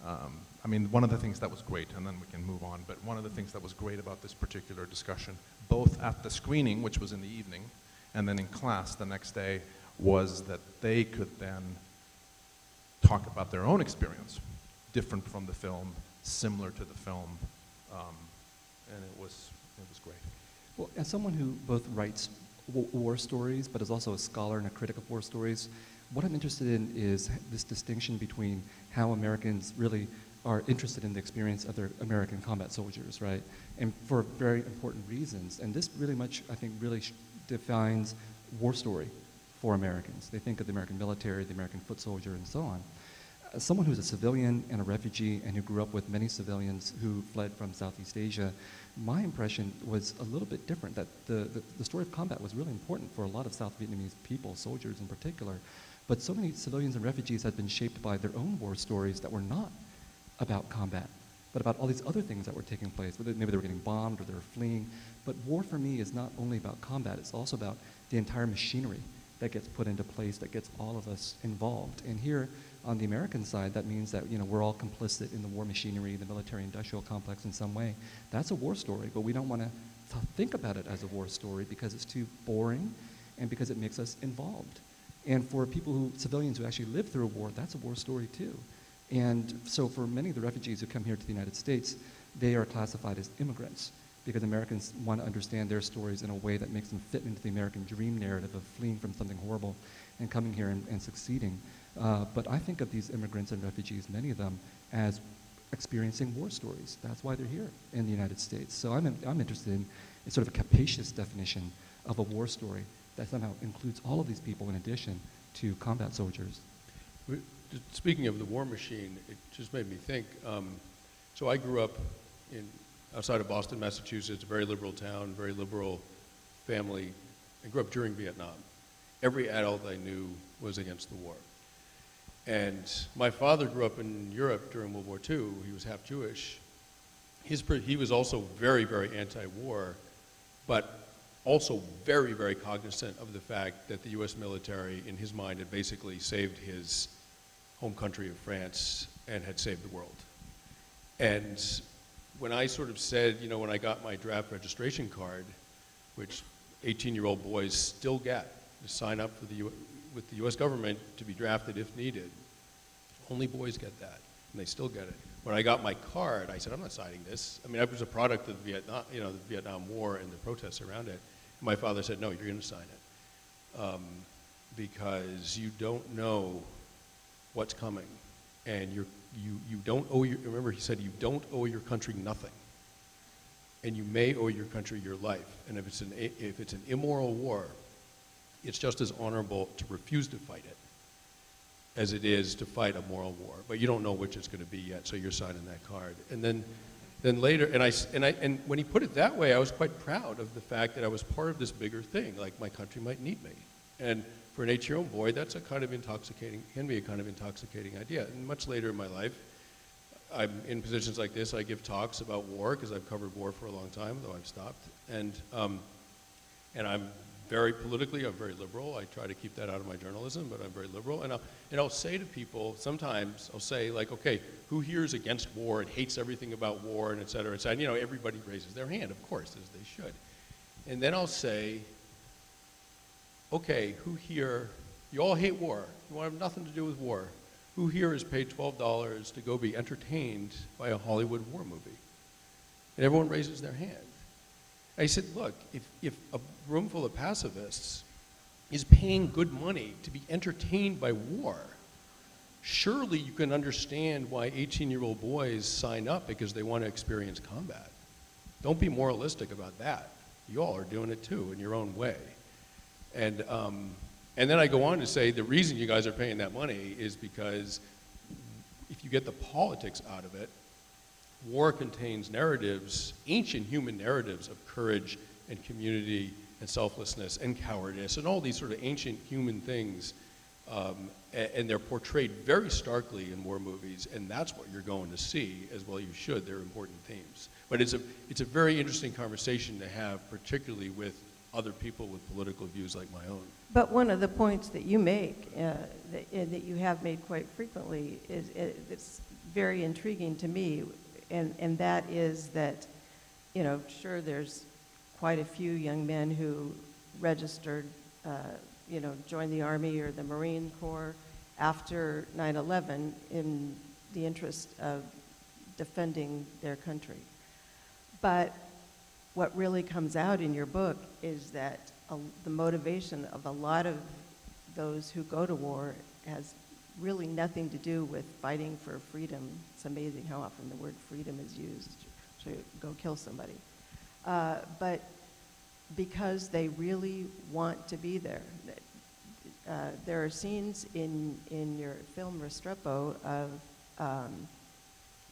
I mean, one of the things that was great, and then we can move on, but one of the things that was great about this particular discussion, both at the screening, which was in the evening, and then in class the next day, was that they could then talk about their own experience, different from the film, similar to the film, and it was great. Well, as someone who both writes war stories, but is also a scholar and a critic of war stories, what I'm interested in is this distinction between how Americans really are interested in the experience of their American combat soldiers, right? And for very important reasons. And this really much, I think, really defines war story for Americans. They think of the American military, the American foot soldier, and so on. As someone who's a civilian and a refugee and who grew up with many civilians who fled from Southeast Asia, my impression was a little bit different, that the story of combat was really important for a lot of South Vietnamese people, soldiers in particular. But so many civilians and refugees had been shaped by their own war stories that were not about combat, but about all these other things that were taking place. Maybe they were getting bombed or they were fleeing. But war for me is not only about combat, it's also about the entire machinery that gets put into place, that gets all of us involved. And here on the American side, that means that we're all complicit in the war machinery, the military-industrial complex in some way. That's a war story, but we don't want to think about it as a war story because it's too boring and because it makes us involved. And for civilians who actually live through a war, that's a war story too. And so for many of the refugees who come here to the United States, they are classified as immigrants because Americans want to understand their stories in a way that makes them fit into the American dream narrative of fleeing from something horrible and coming here and succeeding. But I think of these immigrants and refugees, many of them, as experiencing war stories. That's why they're here in the United States. So I'm interested in sort of a capacious definition of a war story that somehow includes all of these people in addition to combat soldiers. Speaking of the war machine, it just made me think. So I grew up outside of Boston, Massachusetts, a very liberal town, very liberal family. I grew up during Vietnam. Every adult I knew was against the war. And my father grew up in Europe during World War II. He was half Jewish. He was also very, very anti-war, but also very, very cognizant of the fact that the US military, in his mind, had basically saved his home country of France and had saved the world. And when I sort of said, you know, when I got my draft registration card, which 18-year-old boys still get to sign up for with the US government to be drafted if needed, only boys get that, and they still get it. When I got my card, I said, I'm not signing this. I mean, I was a product of Vietnam, you know, the Vietnam War and the protests around it. And my father said, no, you're going to sign it. Because you don't know what's coming. And you don't owe remember he said, you don't owe your country nothing. And you may owe your country your life. And if it's an immoral war, it's just as honorable to refuse to fight it as it is to fight a moral war. But you don't know which it's going to be yet, so you're signing that card. And then later, and when he put it that way, I was quite proud of the fact that I was part of this bigger thing, like my country might need me. And for an 8-year-old boy, that's a kind of intoxicating, can be a kind of intoxicating idea. And much later in my life, I'm in positions like this, I give talks about war, because I've covered war for a long time, though I've stopped. And I'm very politically, I'm very liberal. I try to keep that out of my journalism, but I'm very liberal. And I'll say to people, sometimes I'll say, like, okay, who here is against war and hates everything about war and et cetera, et cetera. And, you know, everybody raises their hand, of course, as they should. And then I'll say, okay, who here, you all hate war. You want to have nothing to do with war. Who here is paid $12 to go be entertained by a Hollywood war movie? And everyone raises their hand. I said, look, if a room full of pacifists is paying good money to be entertained by war, surely you can understand why 18-year-old boys sign up because they want to experience combat. Don't be moralistic about that. You all are doing it too in your own way. And then I go on to say the reason you guys are paying that money is because if you get the politics out of it, war contains narratives, ancient human narratives of courage and community and selflessness and cowardice and all these sort of ancient human things, and they're portrayed very starkly in war movies, and that's what you're going to see, as well you should. They're important themes. But it's a very interesting conversation to have, particularly with other people with political views like my own. But one of the points that you make, that you have made quite frequently, is it's very intriguing to me, and that is that, you know, sure, there's quite a few young men who registered, you know, joined the Army or the Marine Corps after 9/11 in the interest of defending their country. But what really comes out in your book is that the motivation of a lot of those who go to war has really nothing to do with fighting for freedom. It's amazing how often the word freedom is used to go kill somebody. But because they really want to be there. There are scenes in your film Restrepo of,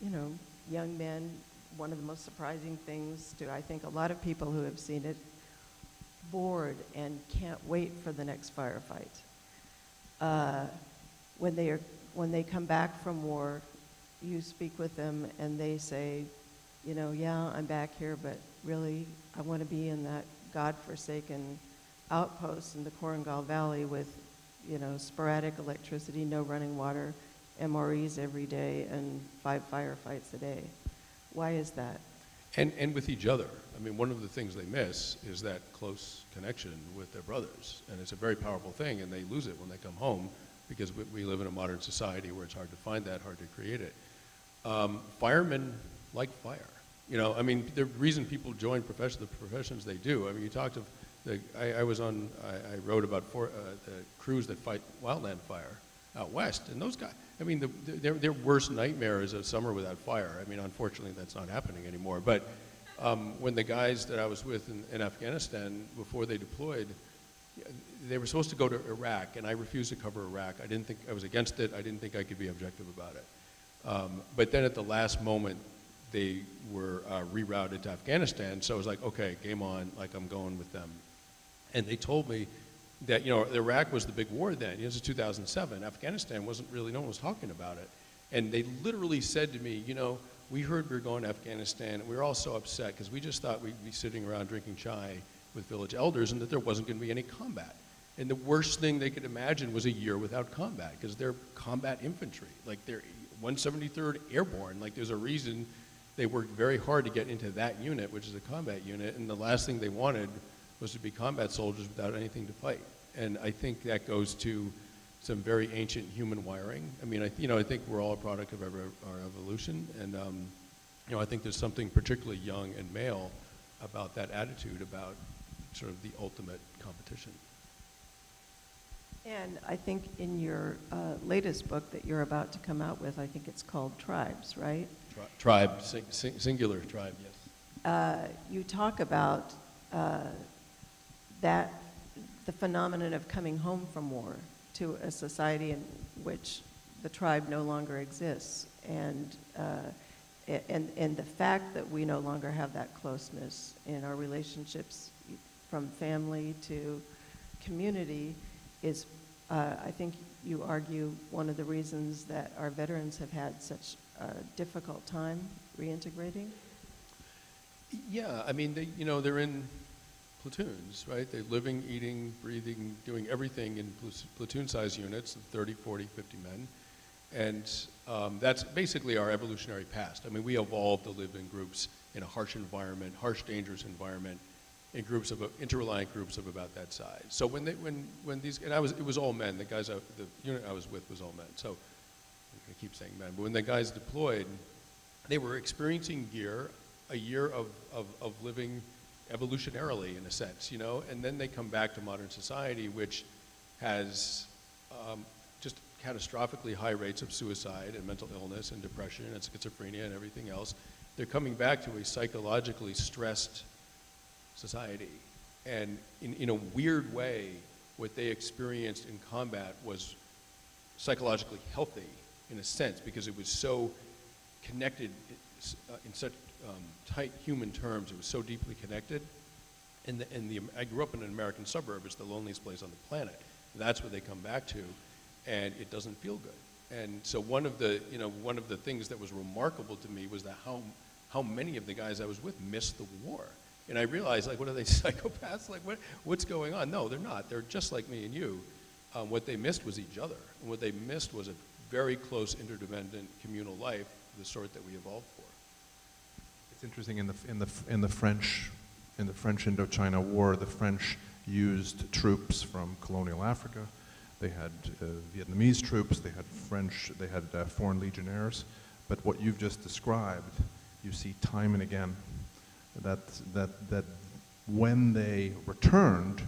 you know, young men. One of the most surprising things to, I think, a lot of people who have seen it, bored and can't wait for the next firefight. When they come back from war, you speak with them and they say, you know, yeah, I'm back here, but really, I want to be in that godforsaken outpost in the Korengal Valley with, you know, sporadic electricity, no running water, MREs every day, and 5 firefights a day. Why is that? And with each other. I mean, one of the things they miss is that close connection with their brothers. And it's a very powerful thing, and they lose it when they come home because we live in a modern society where it's hard to find that, hard to create it. Firemen like fire. You know, I mean, the reason people join the professions they do, I mean, you talked of, I wrote about the crews that fight wildland fire out west, and those guys, I mean, their worst nightmare is a summer without fire. I mean, unfortunately, that's not happening anymore. But When the guys that I was with in Afghanistan, before they deployed, they were supposed to go to Iraq, and I refused to cover Iraq. I didn't think, I was against it. I didn't think I could be objective about it. But then at the last moment, they were rerouted to Afghanistan, so I was like, okay, game on, like I'm going with them. And they told me that, you know, Iraq was the big war then. This is 2007. Afghanistan wasn't really, no one was talking about it. And they literally said to me, you know, we heard we were going to Afghanistan, and we were all so upset because we just thought we'd be sitting around drinking chai with village elders and that there wasn't going to be any combat. And the worst thing they could imagine was a year without combat, because they're combat infantry. Like, they're 173rd Airborne. Like, there's a reason they worked very hard to get into that unit, which is a combat unit, and the last thing they wanted was to be combat soldiers without anything to fight. And I think that goes to some very ancient human wiring. I mean, I think we're all a product of our evolution, and you know, I think there's something particularly young and male about that attitude about sort of the ultimate competition. And I think in your latest book that you're about to come out with, I think it's called Tribes, right? Tribe, singular tribe, yes. You talk about the phenomenon of coming home from war to a society in which the tribe no longer exists, and the fact that we no longer have that closeness in our relationships from family to community is, I think you argue, one of the reasons that our veterans have had such a difficult time reintegrating? Yeah, I mean, they're in platoons, right? They're living, eating, breathing, doing everything in platoon-sized units of 30, 40, 50 men. And that's basically our evolutionary past. I mean, we evolved to live in groups in a harsh environment, harsh, dangerous environment, in groups of interreliant groups of about that size. So when these, and it was all men. The unit I was with was all men. So I keep saying men, but when the guys deployed, they were experiencing a year of living evolutionarily, in a sense, you know, and then they come back to modern society, which has just catastrophically high rates of suicide and mental illness and depression and schizophrenia and everything else. They're coming back to a psychologically stressed society. And in a weird way, what they experienced in combat was psychologically healthy, in a sense, because it was so connected in such tight human terms. It was so deeply connected. And I grew up in an American suburb. It's the loneliest place on the planet. That's what they come back to, and it doesn't feel good. And so one of the things that was remarkable to me was that how many of the guys I was with missed the war. And I realized, like, what are they, psychopaths? Like, what's going on? No, they're not. They're just like me and you. What they missed was each other. And what they missed was a very close, interdependent communal life, the sort that we evolved for. It's interesting, in the French Indochina War, the French used troops from colonial Africa. They had Vietnamese troops. They had foreign legionnaires. But what you've just described, you see time and again, that when they returned,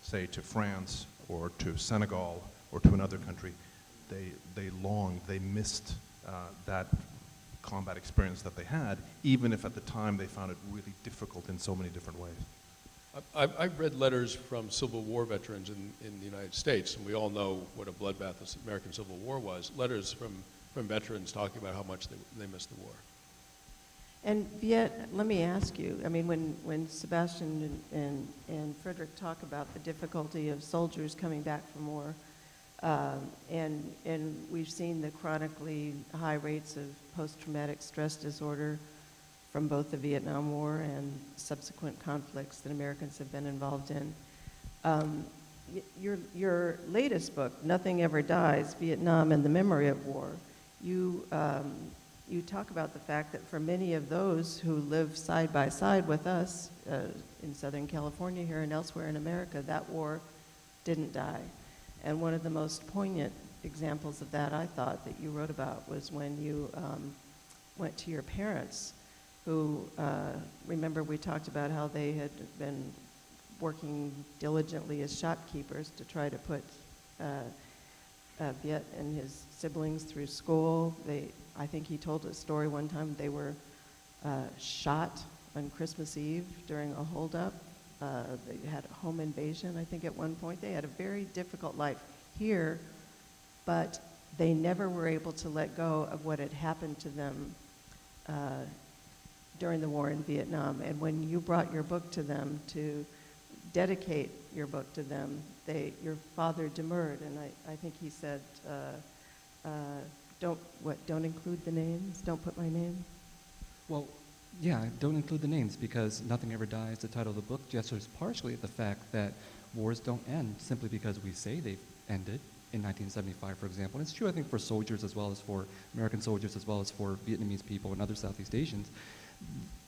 say, to France or to Senegal or to another country, they longed, they missed that combat experience that they had, even if at the time they found it really difficult in so many different ways. I've read letters from Civil War veterans in the United States, and we all know what a bloodbath the American Civil War was. Letters from veterans talking about how much they missed the war. And Viet, let me ask you, I mean, when Sebastian and Frederick talk about the difficulty of soldiers coming back from war, and we've seen the chronically high rates of post-traumatic stress disorder from both the Vietnam War and subsequent conflicts that Americans have been involved in. Your latest book, Nothing Ever Dies, Vietnam and the Memory of War, you talk about the fact that for many of those who live side by side with us in Southern California here and elsewhere in America, that war didn't die. And one of the most poignant examples of that, I thought, that you wrote about was when you went to your parents, who, remember we talked about how they had been working diligently as shopkeepers to try to put Viet and his siblings through school. I think he told a story one time, they were shot on Christmas Eve during a holdup. They had a home invasion, I think, at one point. They had a very difficult life here, but they never were able to let go of what had happened to them during the war in Vietnam. And when you brought your book to them to dedicate your book to them, your father demurred, and I think he said, don't include the names, don't put my name? Well, yeah, don't include the names because Nothing Ever Dies, the title of the book, gestures partially at the fact that wars don't end simply because we say they've ended in 1975, for example. And it's true, I think, for soldiers as well as for American soldiers as well as for Vietnamese people and other Southeast Asians.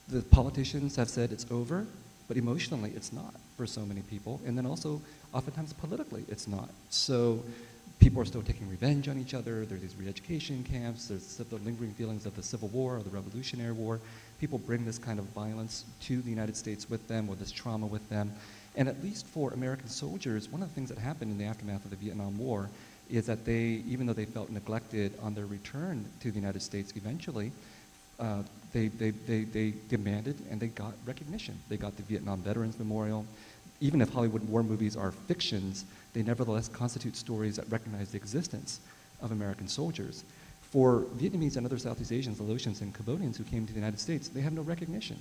The politicians have said it's over, but emotionally it's not for so many people. And then also, oftentimes politically, it's not. So people are still taking revenge on each other. There's these re-education camps. There's the lingering feelings of the Civil War or the Revolutionary War. People bring this kind of violence to the United States with them, or this trauma with them. And at least for American soldiers, one of the things that happened in the aftermath of the Vietnam War is that they, even though they felt neglected on their return to the United States eventually, they demanded and they got recognition. They got the Vietnam Veterans Memorial. Even if Hollywood war movies are fictions, they nevertheless constitute stories that recognize the existence of American soldiers. For Vietnamese and other Southeast Asians, Laotians, and Cambodians who came to the United States, they have no recognition.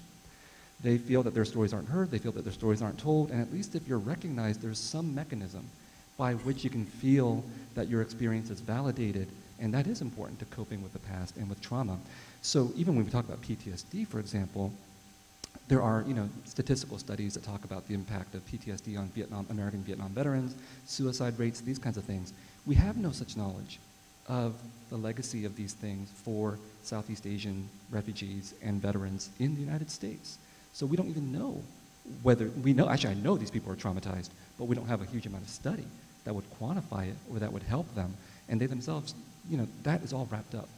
They feel that their stories aren't heard, they feel that their stories aren't told, and at least if you're recognized, there's some mechanism by which you can feel that your experience is validated, and that is important to coping with the past and with trauma. So even when we talk about PTSD, for example, there are, statistical studies that talk about the impact of PTSD on American Vietnam veterans, suicide rates, these kinds of things. We have no such knowledge of the legacy of these things for Southeast Asian refugees and veterans in the United States. So we don't even know whether, actually I know these people are traumatized, but we don't have a huge amount of study that would quantify it or that would help them. And they themselves, that is all wrapped up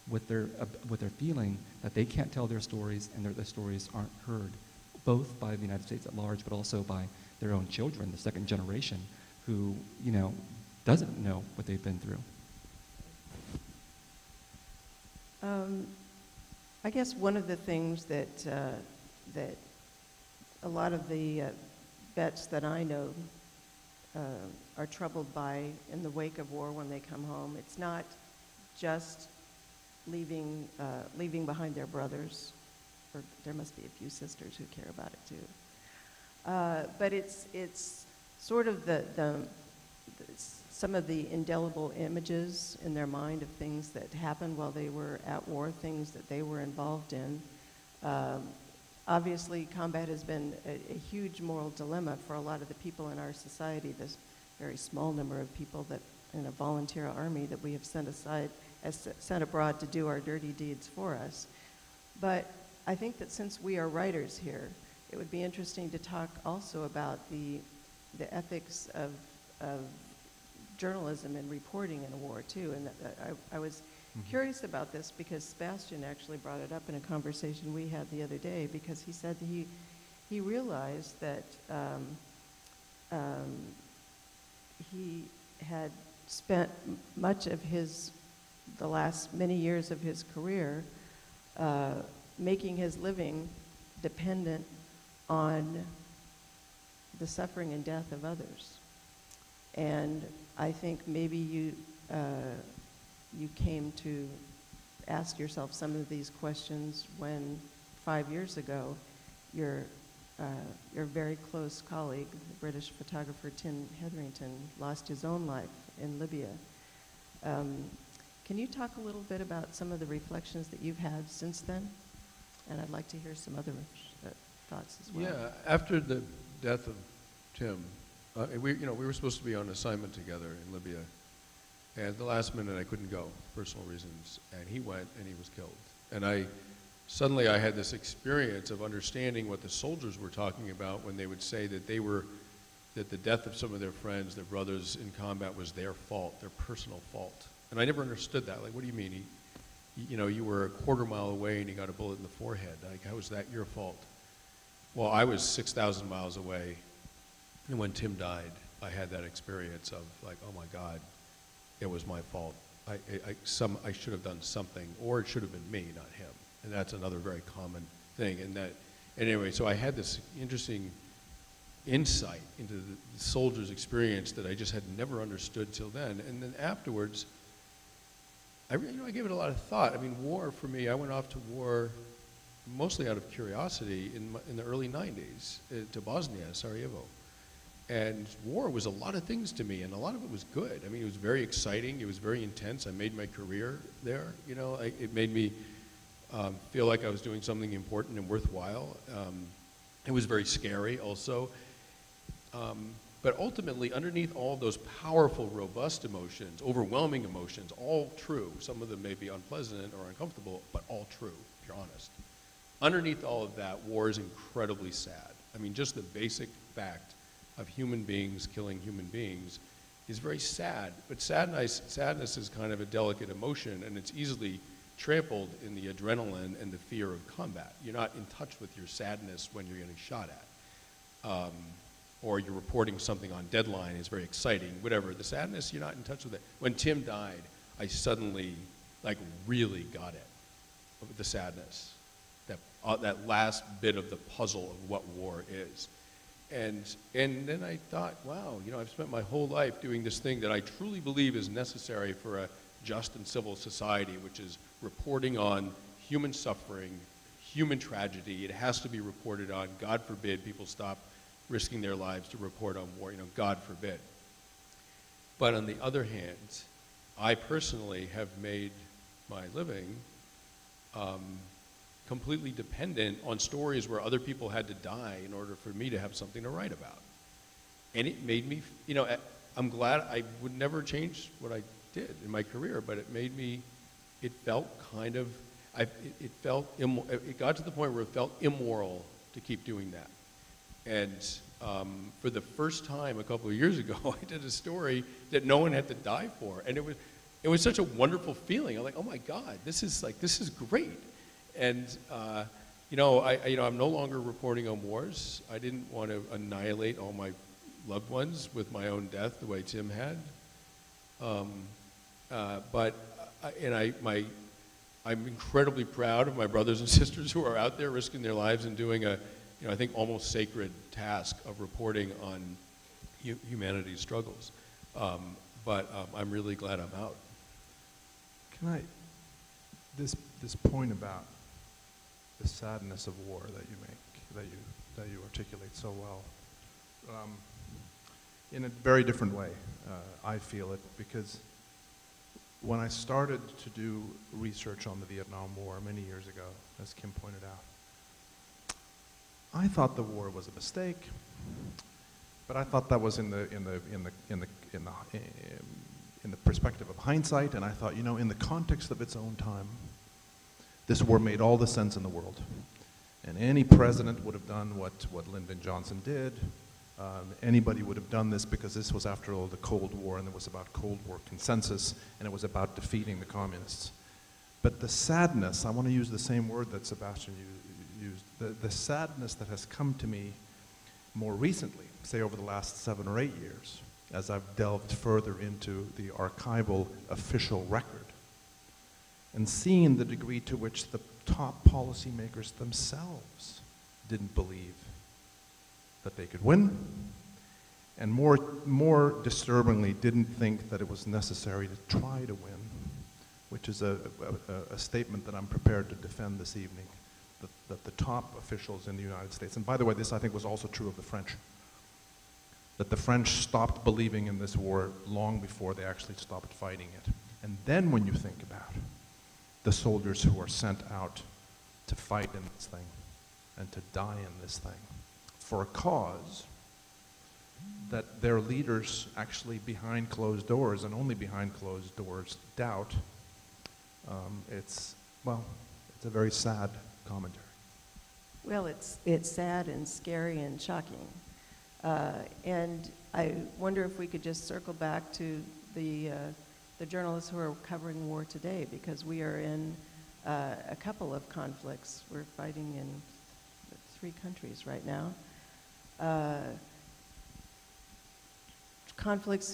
with their feeling that they can't tell their stories and their stories aren't heard, both by the United States at large, but also by their own children, the second generation, who, doesn't know what they've been through. I guess one of the things that a lot of the vets that I know are troubled by in the wake of war when they come home, it's not just leaving behind their brothers, or there must be a few sisters who care about it too. But it's sort of some of the indelible images in their mind of things that happened while they were at war, things that they were involved in. Obviously, combat has been a huge moral dilemma for a lot of the people in our society. This very small number of people that in a volunteer army that we have sent abroad to do our dirty deeds for us. But I think that since we are writers here, it would be interesting to talk also about the ethics of journalism and reporting in a war too. And I was curious about this because Sebastian actually brought it up in a conversation we had the other day, because he said that he realized that he had spent much of the last many years of his career making his living dependent on the suffering and death of others. And I think maybe you came to ask yourself some of these questions when 5 years ago your very close colleague, the British photographer Tim Hetherington, lost his own life in Libya. Can you talk a little bit about some of the reflections that you've had since then? And I'd like to hear some other thoughts as well. Yeah, after the death of Tim, we were supposed to be on assignment together in Libya, and at the last minute I couldn't go, personal reasons, and he went and he was killed. And suddenly I had this experience of understanding what the soldiers were talking about when they would say that that the death of some of their friends, their brothers in combat, was their fault, their personal fault. And I never understood that. Like, what do you mean? You were a quarter mile away and you got a bullet in the forehead. Like, how is that your fault? Well, I was 6,000 miles away, and when Tim died, I had that experience of like, oh my God, it was my fault. I should have done something, or it should have been me, not him. And that's another very common thing, and that And anyway, so I had this interesting insight into the soldier's experience that I just had never understood till then. And then afterwards, I gave it a lot of thought. I mean, war for me, I went off to war mostly out of curiosity in the early 90s to Bosnia, Sarajevo. And war was a lot of things to me, and a lot of it was good. I mean, it was very exciting. It was very intense. I made my career there. You know, it made me feel like I was doing something important and worthwhile. It was very scary also. But ultimately, underneath all those powerful, robust emotions, overwhelming emotions, all true, some of them may be unpleasant or uncomfortable, but all true, if you're honest. Underneath all of that, war is incredibly sad. I mean, just the basic fact of human beings killing human beings is very sad. But sadness is kind of a delicate emotion, and it's easily trampled in the adrenaline and the fear of combat. You're not in touch with your sadness when you're getting shot at. Or you're reporting something on deadline is very exciting, whatever. The sadness, you're not in touch with it. When Tim died, I suddenly, like, really got it, the sadness, that last bit of the puzzle of what war is. And then I thought, wow, you know, I've spent my whole life doing this thing that I truly believe is necessary for a just and civil society, which is reporting on human suffering, human tragedy. It has to be reported on. God forbid people stop risking their lives to report on war, you know, God forbid. But on the other hand, I personally have made my living completely dependent on stories where other people had to die in order for me to have something to write about. And it made me, you know, I'm glad. I would never change what I did in my career, but it made me, it felt kind of, it got to the point where it felt immoral to keep doing that. And for the first time a couple of years ago, I did a story that no one had to die for. And it was such a wonderful feeling. I'm like, oh my God, this is great. And I'm no longer reporting on wars. I didn't want to annihilate all my loved ones with my own death the way Tim had. I'm incredibly proud of my brothers and sisters who are out there risking their lives and doing I think almost sacred task of reporting on humanity's struggles. But I'm really glad I'm out. This point about the sadness of war that you make, that you articulate so well, in a very different way, I feel it, because when I started to do research on the Vietnam War many years ago, as Kim pointed out, I thought the war was a mistake, but I thought that was in the perspective of hindsight, and I thought, you know, in the context of its own time, this war made all the sense in the world, and any president would have done what Lyndon Johnson did. Anybody would have done this because this was, after all, the Cold War, and it was about Cold War consensus, and it was about defeating the communists. But the sadness, I want to use the same word that Sebastian used, the sadness that has come to me more recently, say over the last 7 or 8 years, as I've delved further into the archival official record, and seeing the degree to which the top policymakers themselves didn't believe that they could win, and more disturbingly, didn't think that it was necessary to try to win, which is a statement that I'm prepared to defend this evening, that the top officials in the United States, and by the way, this I think was also true of the French, that the French stopped believing in this war long before they actually stopped fighting it. And then when you think about the soldiers who are sent out to fight in this thing and to die in this thing for a cause that their leaders actually behind closed doors, and only behind closed doors, doubt, it's a very sad commentary. Well, it's sad and scary and shocking. And I wonder if we could just circle back to the journalists who are covering war today, because we are in a couple of conflicts. We're fighting in 3 countries right now. Conflicts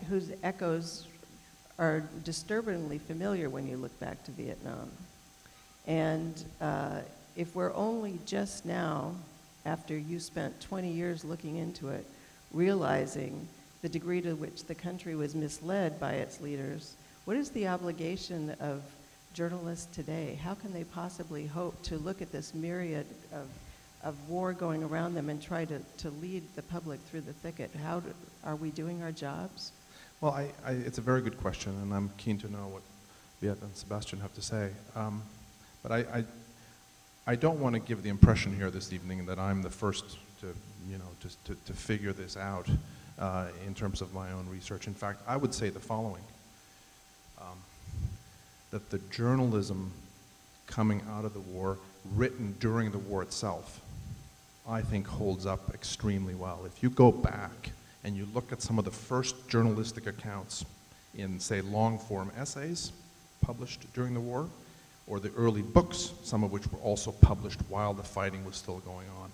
whose echoes are disturbingly familiar when you look back to Vietnam. And if we're only just now, after you spent 20 years looking into it, realizing the degree to which the country was misled by its leaders, what is the obligation of journalists today? How can they possibly hope to look at this myriad of war going around them and try to lead the public through the thicket? Are we doing our jobs? Well, it's a very good question, and I'm keen to know what Viet and Sebastian have to say. But I don't want to give the impression here this evening that I'm the first to, to figure this out in terms of my own research. In fact, I would say the following, that the journalism coming out of the war, written during the war itself, I think holds up extremely well. If you go back and you look at some of the first journalistic accounts in, say, long-form essays published during the war, or the early books, some of which were also published while the fighting was still going on,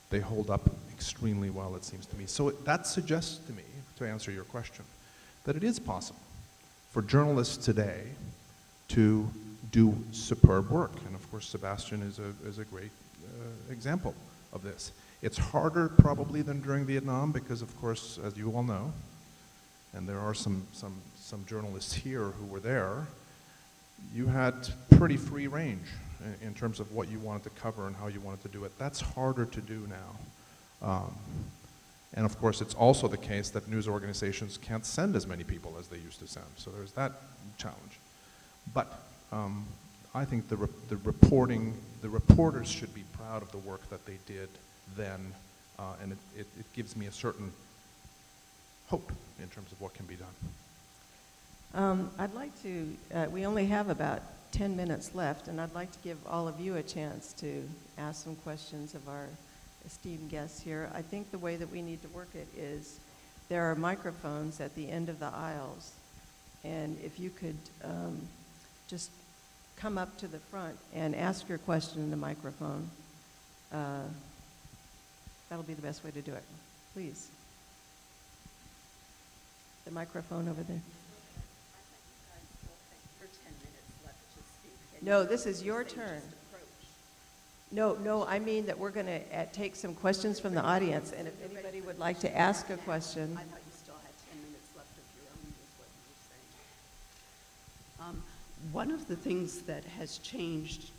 they hold up extremely well, it seems to me. So that suggests to me, to answer your question, that it is possible for journalists today to do superb work. And of course, Sebastian is a great example of this. It's harder probably than during Vietnam because, of course, as you all know, and there are some journalists here who were there, you had pretty free range in terms of what you wanted to cover and how you wanted to do it. That's harder to do now. And of course, it's also the case that news organizations can't send as many people as they used to send. So there's that challenge. But I think the reporters should be proud of the work that they did then, and it gives me a certain hope in terms of what can be done. I'd like to, we only have about 10 minutes left, and I'd like to give all of you a chance to ask some questions of our esteemed guests here. I think the way that we need to work it is there are microphones at the end of the aisles, and if you could just come up to the front and ask your question in the microphone, that'll be the best way to do it. Please. The microphone over there. No, this is your turn. No, I mean that we're going to take some questions from the audience, and if anybody would like to ask a question. I thought you still had 10 minutes left of your own, is what you were saying. One of the things that has changed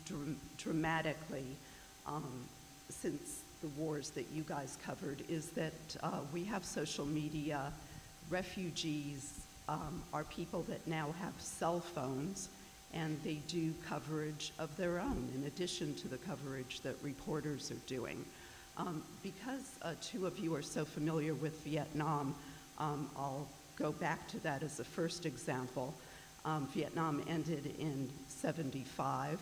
dramatically since the wars that you guys covered is that we have social media. Refugees are people that now have cell phones, and they do coverage of their own in addition to the coverage that reporters are doing. Because two of you are so familiar with Vietnam, I'll go back to that as the first example. Vietnam ended in '75.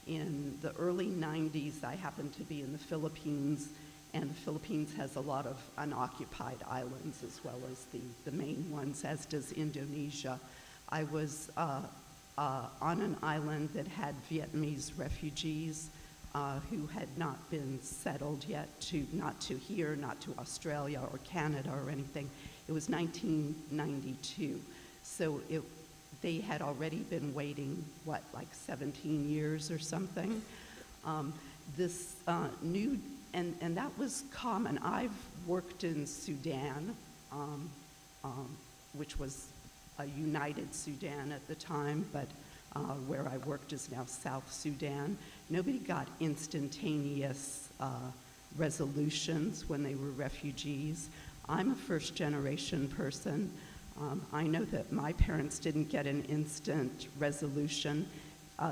In the early 90s, I happened to be in the Philippines, and the Philippines has a lot of unoccupied islands as well as the main ones, as does Indonesia. I was on an island that had Vietnamese refugees who had not been settled yet, not to here, not to Australia or Canada or anything. It was 1992. So they had already been waiting, what, like 17 years or something? This new, and that was common. I've worked in Sudan, which was a united Sudan at the time, but where I worked is now South Sudan. Nobody got instantaneous resolutions when they were refugees. I'm a first-generation person. I know that my parents didn't get an instant resolution.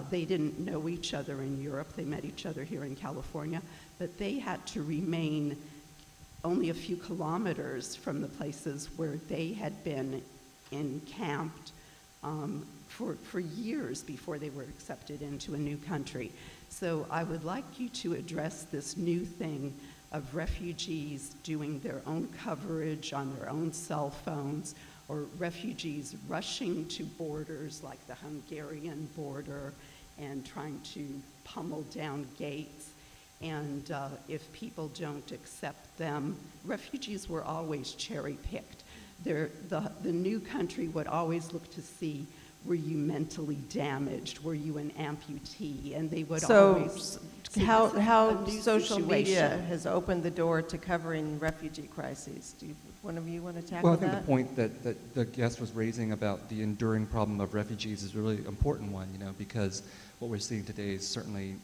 They didn't know each other in Europe. They met each other here in California, but they had to remain only a few kilometers from the places where they had been encamped for years before they were accepted into a new country. So I would like you to address this new thing of refugees doing their own coverage on their own cell phones, or refugees rushing to borders like the Hungarian border and trying to pummel down gates. And if people don't accept them, refugees were always cherry-picked. The new country would always look to see Were you mentally damaged? Were you an amputee? And they would So always how new social media situation. has opened the door to covering refugee crises. Do one of you want to tackle Well, I think that? the point that the guest was raising about the enduring problem of refugees is a really important one, you know, because what we're seeing today is certainly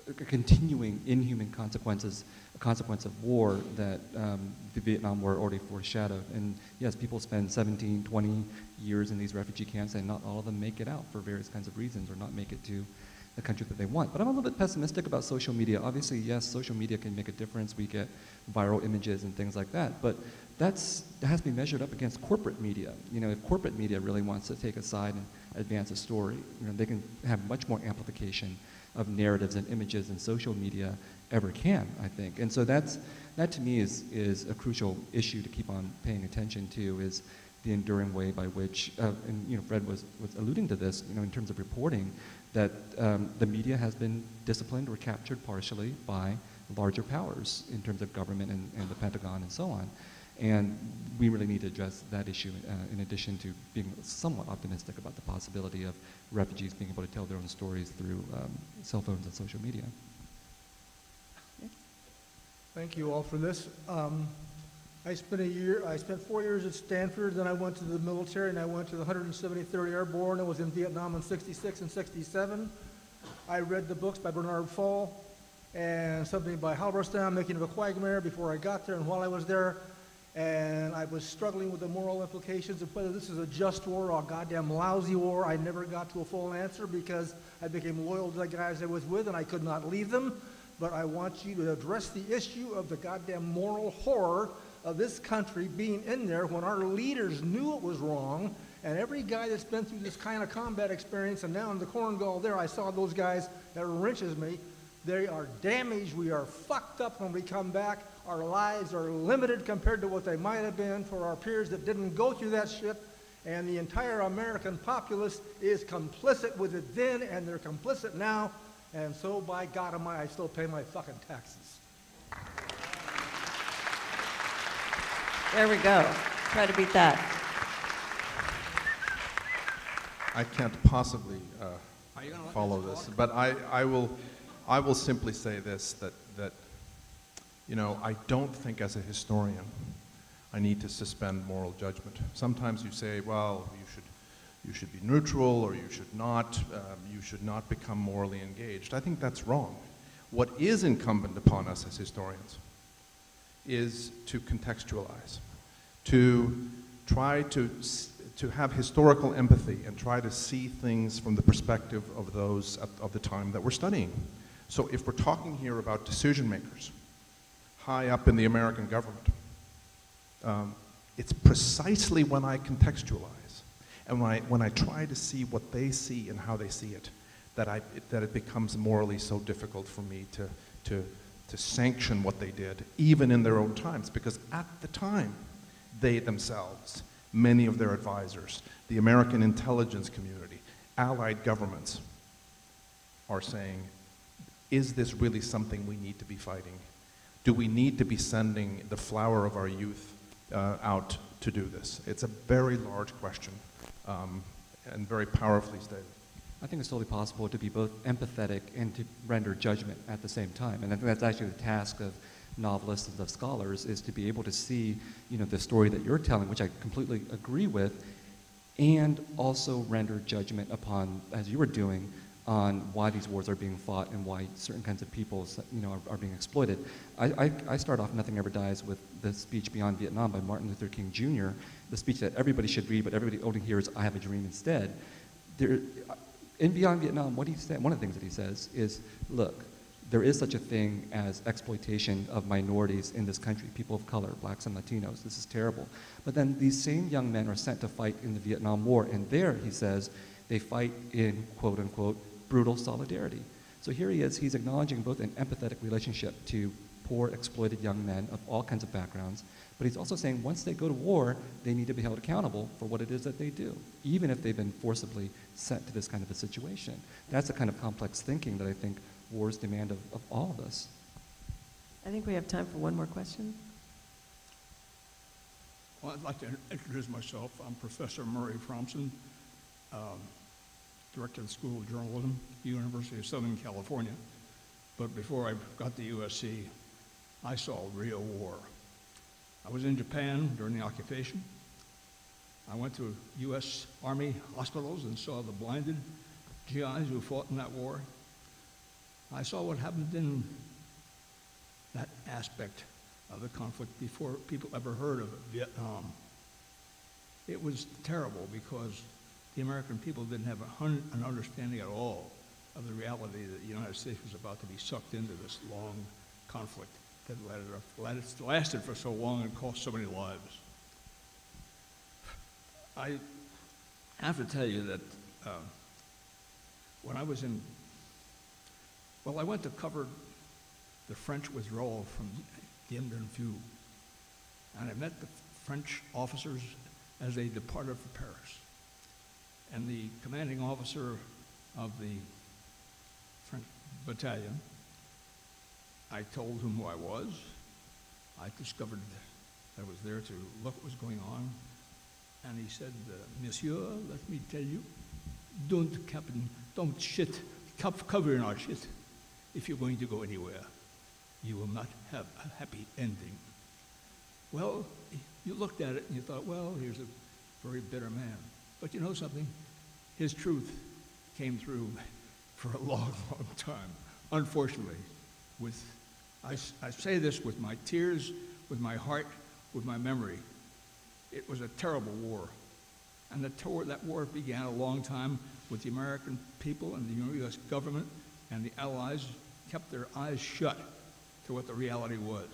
a continuing inhuman consequences, a consequence of war that the Vietnam War already foreshadowed. And yes, people spend 17, 20 years in these refugee camps, and not all of them make it out for various kinds of reasons, or not make it to the country that they want. But I'm a little bit pessimistic about social media. Obviously, yes, social media can make a difference. We get viral images and things like that. But that has to be measured up against corporate media. You know, if corporate media really wants to take a side and advance a story, you know, they can have much more amplification of narratives and images than social media ever can, I think. And so that to me is a crucial issue to keep on paying attention to, is the enduring way by which, and you know, Fred was alluding to this, you know, in terms of reporting, that the media has been disciplined or captured partially by larger powers in terms of government and the Pentagon and so on. And we really need to address that issue in addition to being somewhat optimistic about the possibility of refugees being able to tell their own stories through cell phones and social media. Thank you all for this. I spent 4 years at Stanford, then I went to the military, and I went to the 173rd Airborne. I was in Vietnam in '66 and '67. I read the books by Bernard Fall and something by Halberstam, Making of a Quagmire, before I got there and while I was there. And I was struggling with the moral implications of whether this is a just war or a goddamn lousy war. I never got to a full answer because I became loyal to the guys I was with and I could not leave them. But I want you to address the issue of the goddamn moral horror of this country being in there when our leaders knew it was wrong. And every guy that's been through this kind of combat experience, and now in the Corn Gall there, I saw those guys that wrenches me. They are damaged. We are fucked up when we come back. Our lives are limited compared to what they might have been for our peers that didn't go through that shit. And the entire American populace is complicit with it then, and they're complicit now. And so, by God Almighty, I still pay my fucking taxes. There we go. Try to beat that. I can't possibly follow this, but I will simply say this, that you know, I don't think as a historian I need to suspend moral judgment. Sometimes you say, well, you should be neutral, or you should not become morally engaged. I think that's wrong. What is incumbent upon us as historians is to contextualize, to try to have historical empathy and try to see things from the perspective of those of the time that we're studying. So if we're talking here about decision makers high up in the American government, it's precisely when I contextualize and when I try to see what they see and how they see it, that it becomes morally so difficult for me to sanction what they did, even in their own times, because at the time, they themselves, many of their advisors, the American intelligence community, allied governments, are saying, is this really something we need to be fighting? Do we need to be sending the flower of our youth out to do this? It's a very large question and very powerfully stated. I think it's totally possible to be both empathetic and to render judgment at the same time. And I think that's actually the task of novelists and of scholars, is to be able to see, you know, the story that you're telling, which I completely agree with, and also render judgment upon, as you were doing, on why these wars are being fought and why certain kinds of peoples, you know, are being exploited. I start off Nothing Ever Dies with the speech Beyond Vietnam by Martin Luther King Jr., the speech that everybody should read, but everybody only hears I Have a Dream instead. In Beyond Vietnam, what he said, one of the things that he says is, look, there is such a thing as exploitation of minorities in this country, people of color, blacks and Latinos. This is terrible. But then these same young men are sent to fight in the Vietnam War, and there, he says, they fight in, quote unquote, brutal solidarity. So here he is, he's acknowledging both an empathetic relationship to poor, exploited young men of all kinds of backgrounds, but he's also saying once they go to war, they need to be held accountable for what it is that they do, even if they've been forcibly sent to this kind of a situation. That's the kind of complex thinking that I think wars demand of all of us. I think we have time for one more question. Well, I'd like to introduce myself. I'm Professor Murray Fromson. director of the School of Journalism, University of Southern California. But before I got to USC, I saw real war. I was in Japan during the occupation. I went to U.S. Army hospitals and saw the blinded GIs who fought in that war. I saw what happened in that aspect of the conflict before people ever heard of Vietnam. It was terrible because the American people didn't have an understanding at all of the reality that the United States was about to be sucked into this long conflict that lasted for so long and cost so many lives. I have to tell you that when I was in, well, I went to cover the French withdrawal from Dien Bien Phu, and I met the French officers as they departed for Paris. And the commanding officer of the French battalion, I told him who I was. I discovered that I was there to look what was going on. And he said, Monsieur, let me tell you, don't shit, cover in our shit. If you're going to go anywhere, you will not have a happy ending. Well, you looked at it and you thought, well, here's a very bitter man. But you know something? His truth came through for a long, long time. Unfortunately, I say this with my tears, with my heart, with my memory. It was a terrible war. And that war began a long time with the American people and the U.S. government and the Allies kept their eyes shut to what the reality was.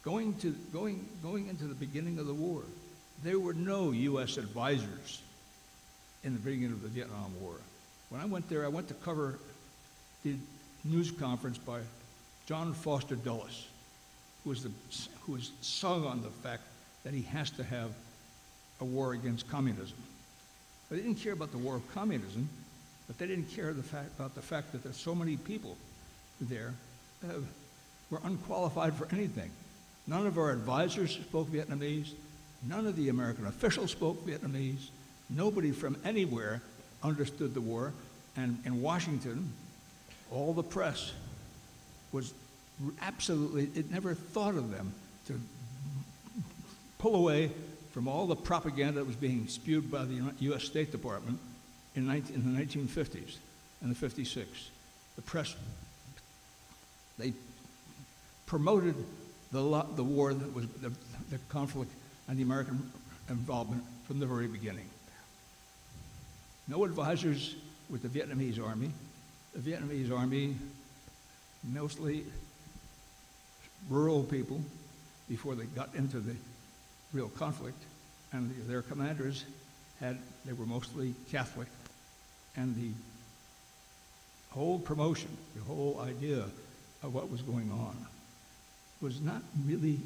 Going into the beginning of the war, there were no U.S. advisors in the beginning of the Vietnam War. When I went there, I went to cover the news conference by John Foster Dulles, who was sung on the fact that he has to have a war against communism. But they didn't care about the war of communism, but they didn't care about the fact that there's so many people there were unqualified for anything. None of our advisors spoke Vietnamese. None of the American officials spoke Vietnamese. Nobody from anywhere understood the war. And in Washington, all the press was absolutely, it never thought of them to pull away from all the propaganda that was being spewed by the U.S. State Department in the 1950s and the 56. The press, they promoted the war that was the conflict and the American involvement from the very beginning. No advisors with the Vietnamese army. The Vietnamese army, mostly rural people before they got into the real conflict, and their commanders they were mostly Catholic, and the whole promotion, the whole idea of what was going on was not really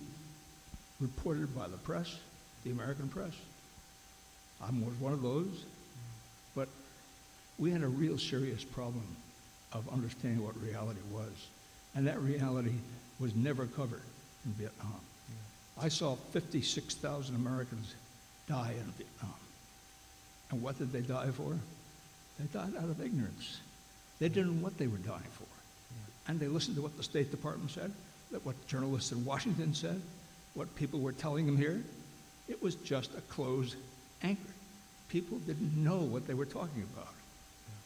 reported by the press, the American press. I was one of those, but we had a real serious problem of understanding what reality was, and that reality was never covered in Vietnam. I saw 56,000 Americans die in Vietnam. And what did they die for? They died out of ignorance. They didn't know what they were dying for. And they listened to what the State Department said, what journalists in Washington said, what people were telling them here. It was just a closed anchor. People didn't know what they were talking about.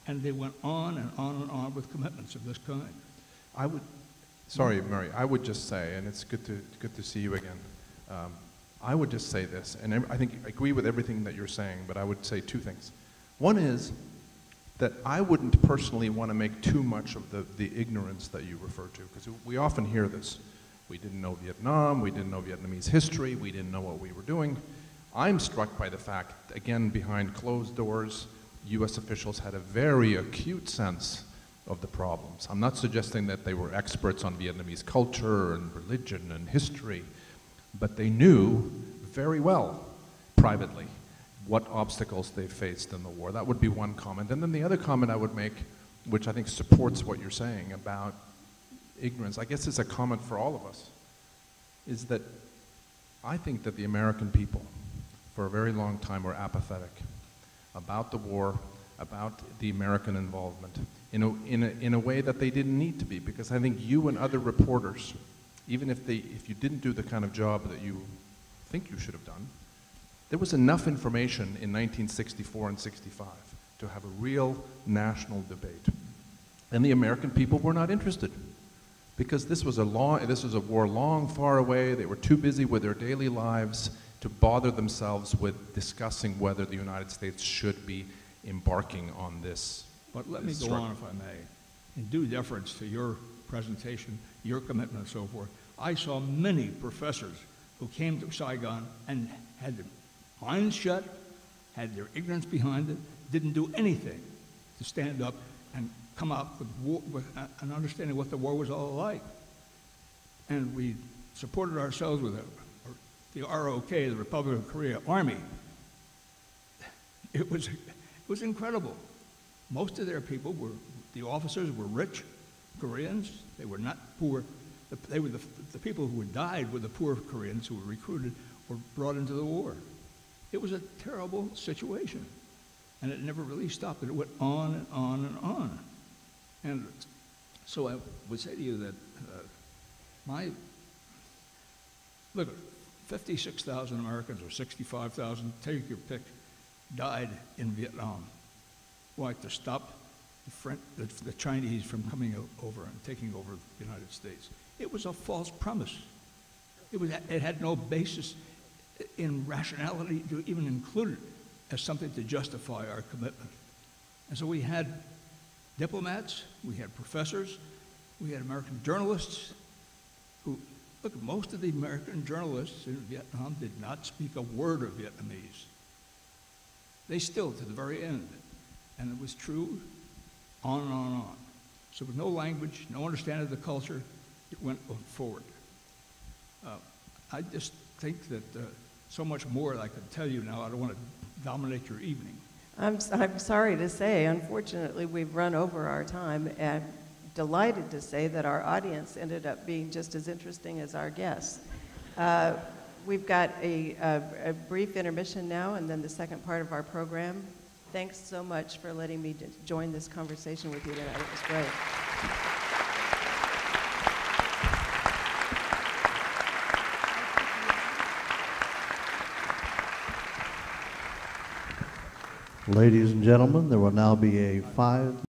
And they went on and on and on with commitments of this kind. Sorry, Murray, I would just say, and it's good to see you again, I would just say this, and I think I agree with everything that you're saying, but I would say two things. One is that I wouldn't personally want to make too much of the ignorance that you refer to, because we often hear this. We didn't know Vietnam, we didn't know Vietnamese history, we didn't know what we were doing. I'm struck by the fact, again, behind closed doors, U.S. officials had a very acute sense of the problems. I'm not suggesting that they were experts on Vietnamese culture and religion and history, but they knew very well, privately, what obstacles they faced in the war. That would be one comment. And then the other comment I would make, which I think supports what you're saying about ignorance, I guess it's a comment for all of us, is that I think that the American people, for a very long time, were apathetic. about the war, about the American involvement, in a way that they didn't need to be, because I think you and other reporters, even if you didn't do the kind of job that you think you should have done, there was enough information in 1964 and 65 to have a real national debate. And the American people were not interested, because this was a war long far away. They were too busy with their daily lives to bother themselves with discussing whether the United States should be embarking on this. But let me go on, if I may. In due deference to your presentation, your commitment and so forth, I saw many professors who came to Saigon and had their minds shut, had their ignorance behind it, didn't do anything to stand up and come up with an understanding of what the war was all like. And we supported ourselves with the ROK, the Republic of Korea Army. It was incredible. Most of their people the officers were rich Koreans. They were not poor. They were the people who had died were the poor Koreans who were recruited or brought into the war. It was a terrible situation. And it never really stopped. It went on and on and on. And so I would say to you that look, 56,000 Americans or 65,000, take your pick, died in Vietnam. Why? To stop the Chinese from coming over and taking over the United States. It was a false premise. It had no basis in rationality to even include it as something to justify our commitment. And so we had diplomats, we had professors, we had American journalists who, look, most of the American journalists in Vietnam did not speak a word of Vietnamese. They still, to the very end. And it was true on and on and on. So with no language, no understanding of the culture, it went forward. I just think that so much more I could tell you now. I don't want to dominate your evening. I'm sorry to say, unfortunately, we've run over our time, and delighted to say that our audience ended up being just as interesting as our guests. We've got a brief intermission now, and then the second part of our program. Thanks so much for letting me join this conversation with you tonight. It was great. Ladies and gentlemen, there will now be a 5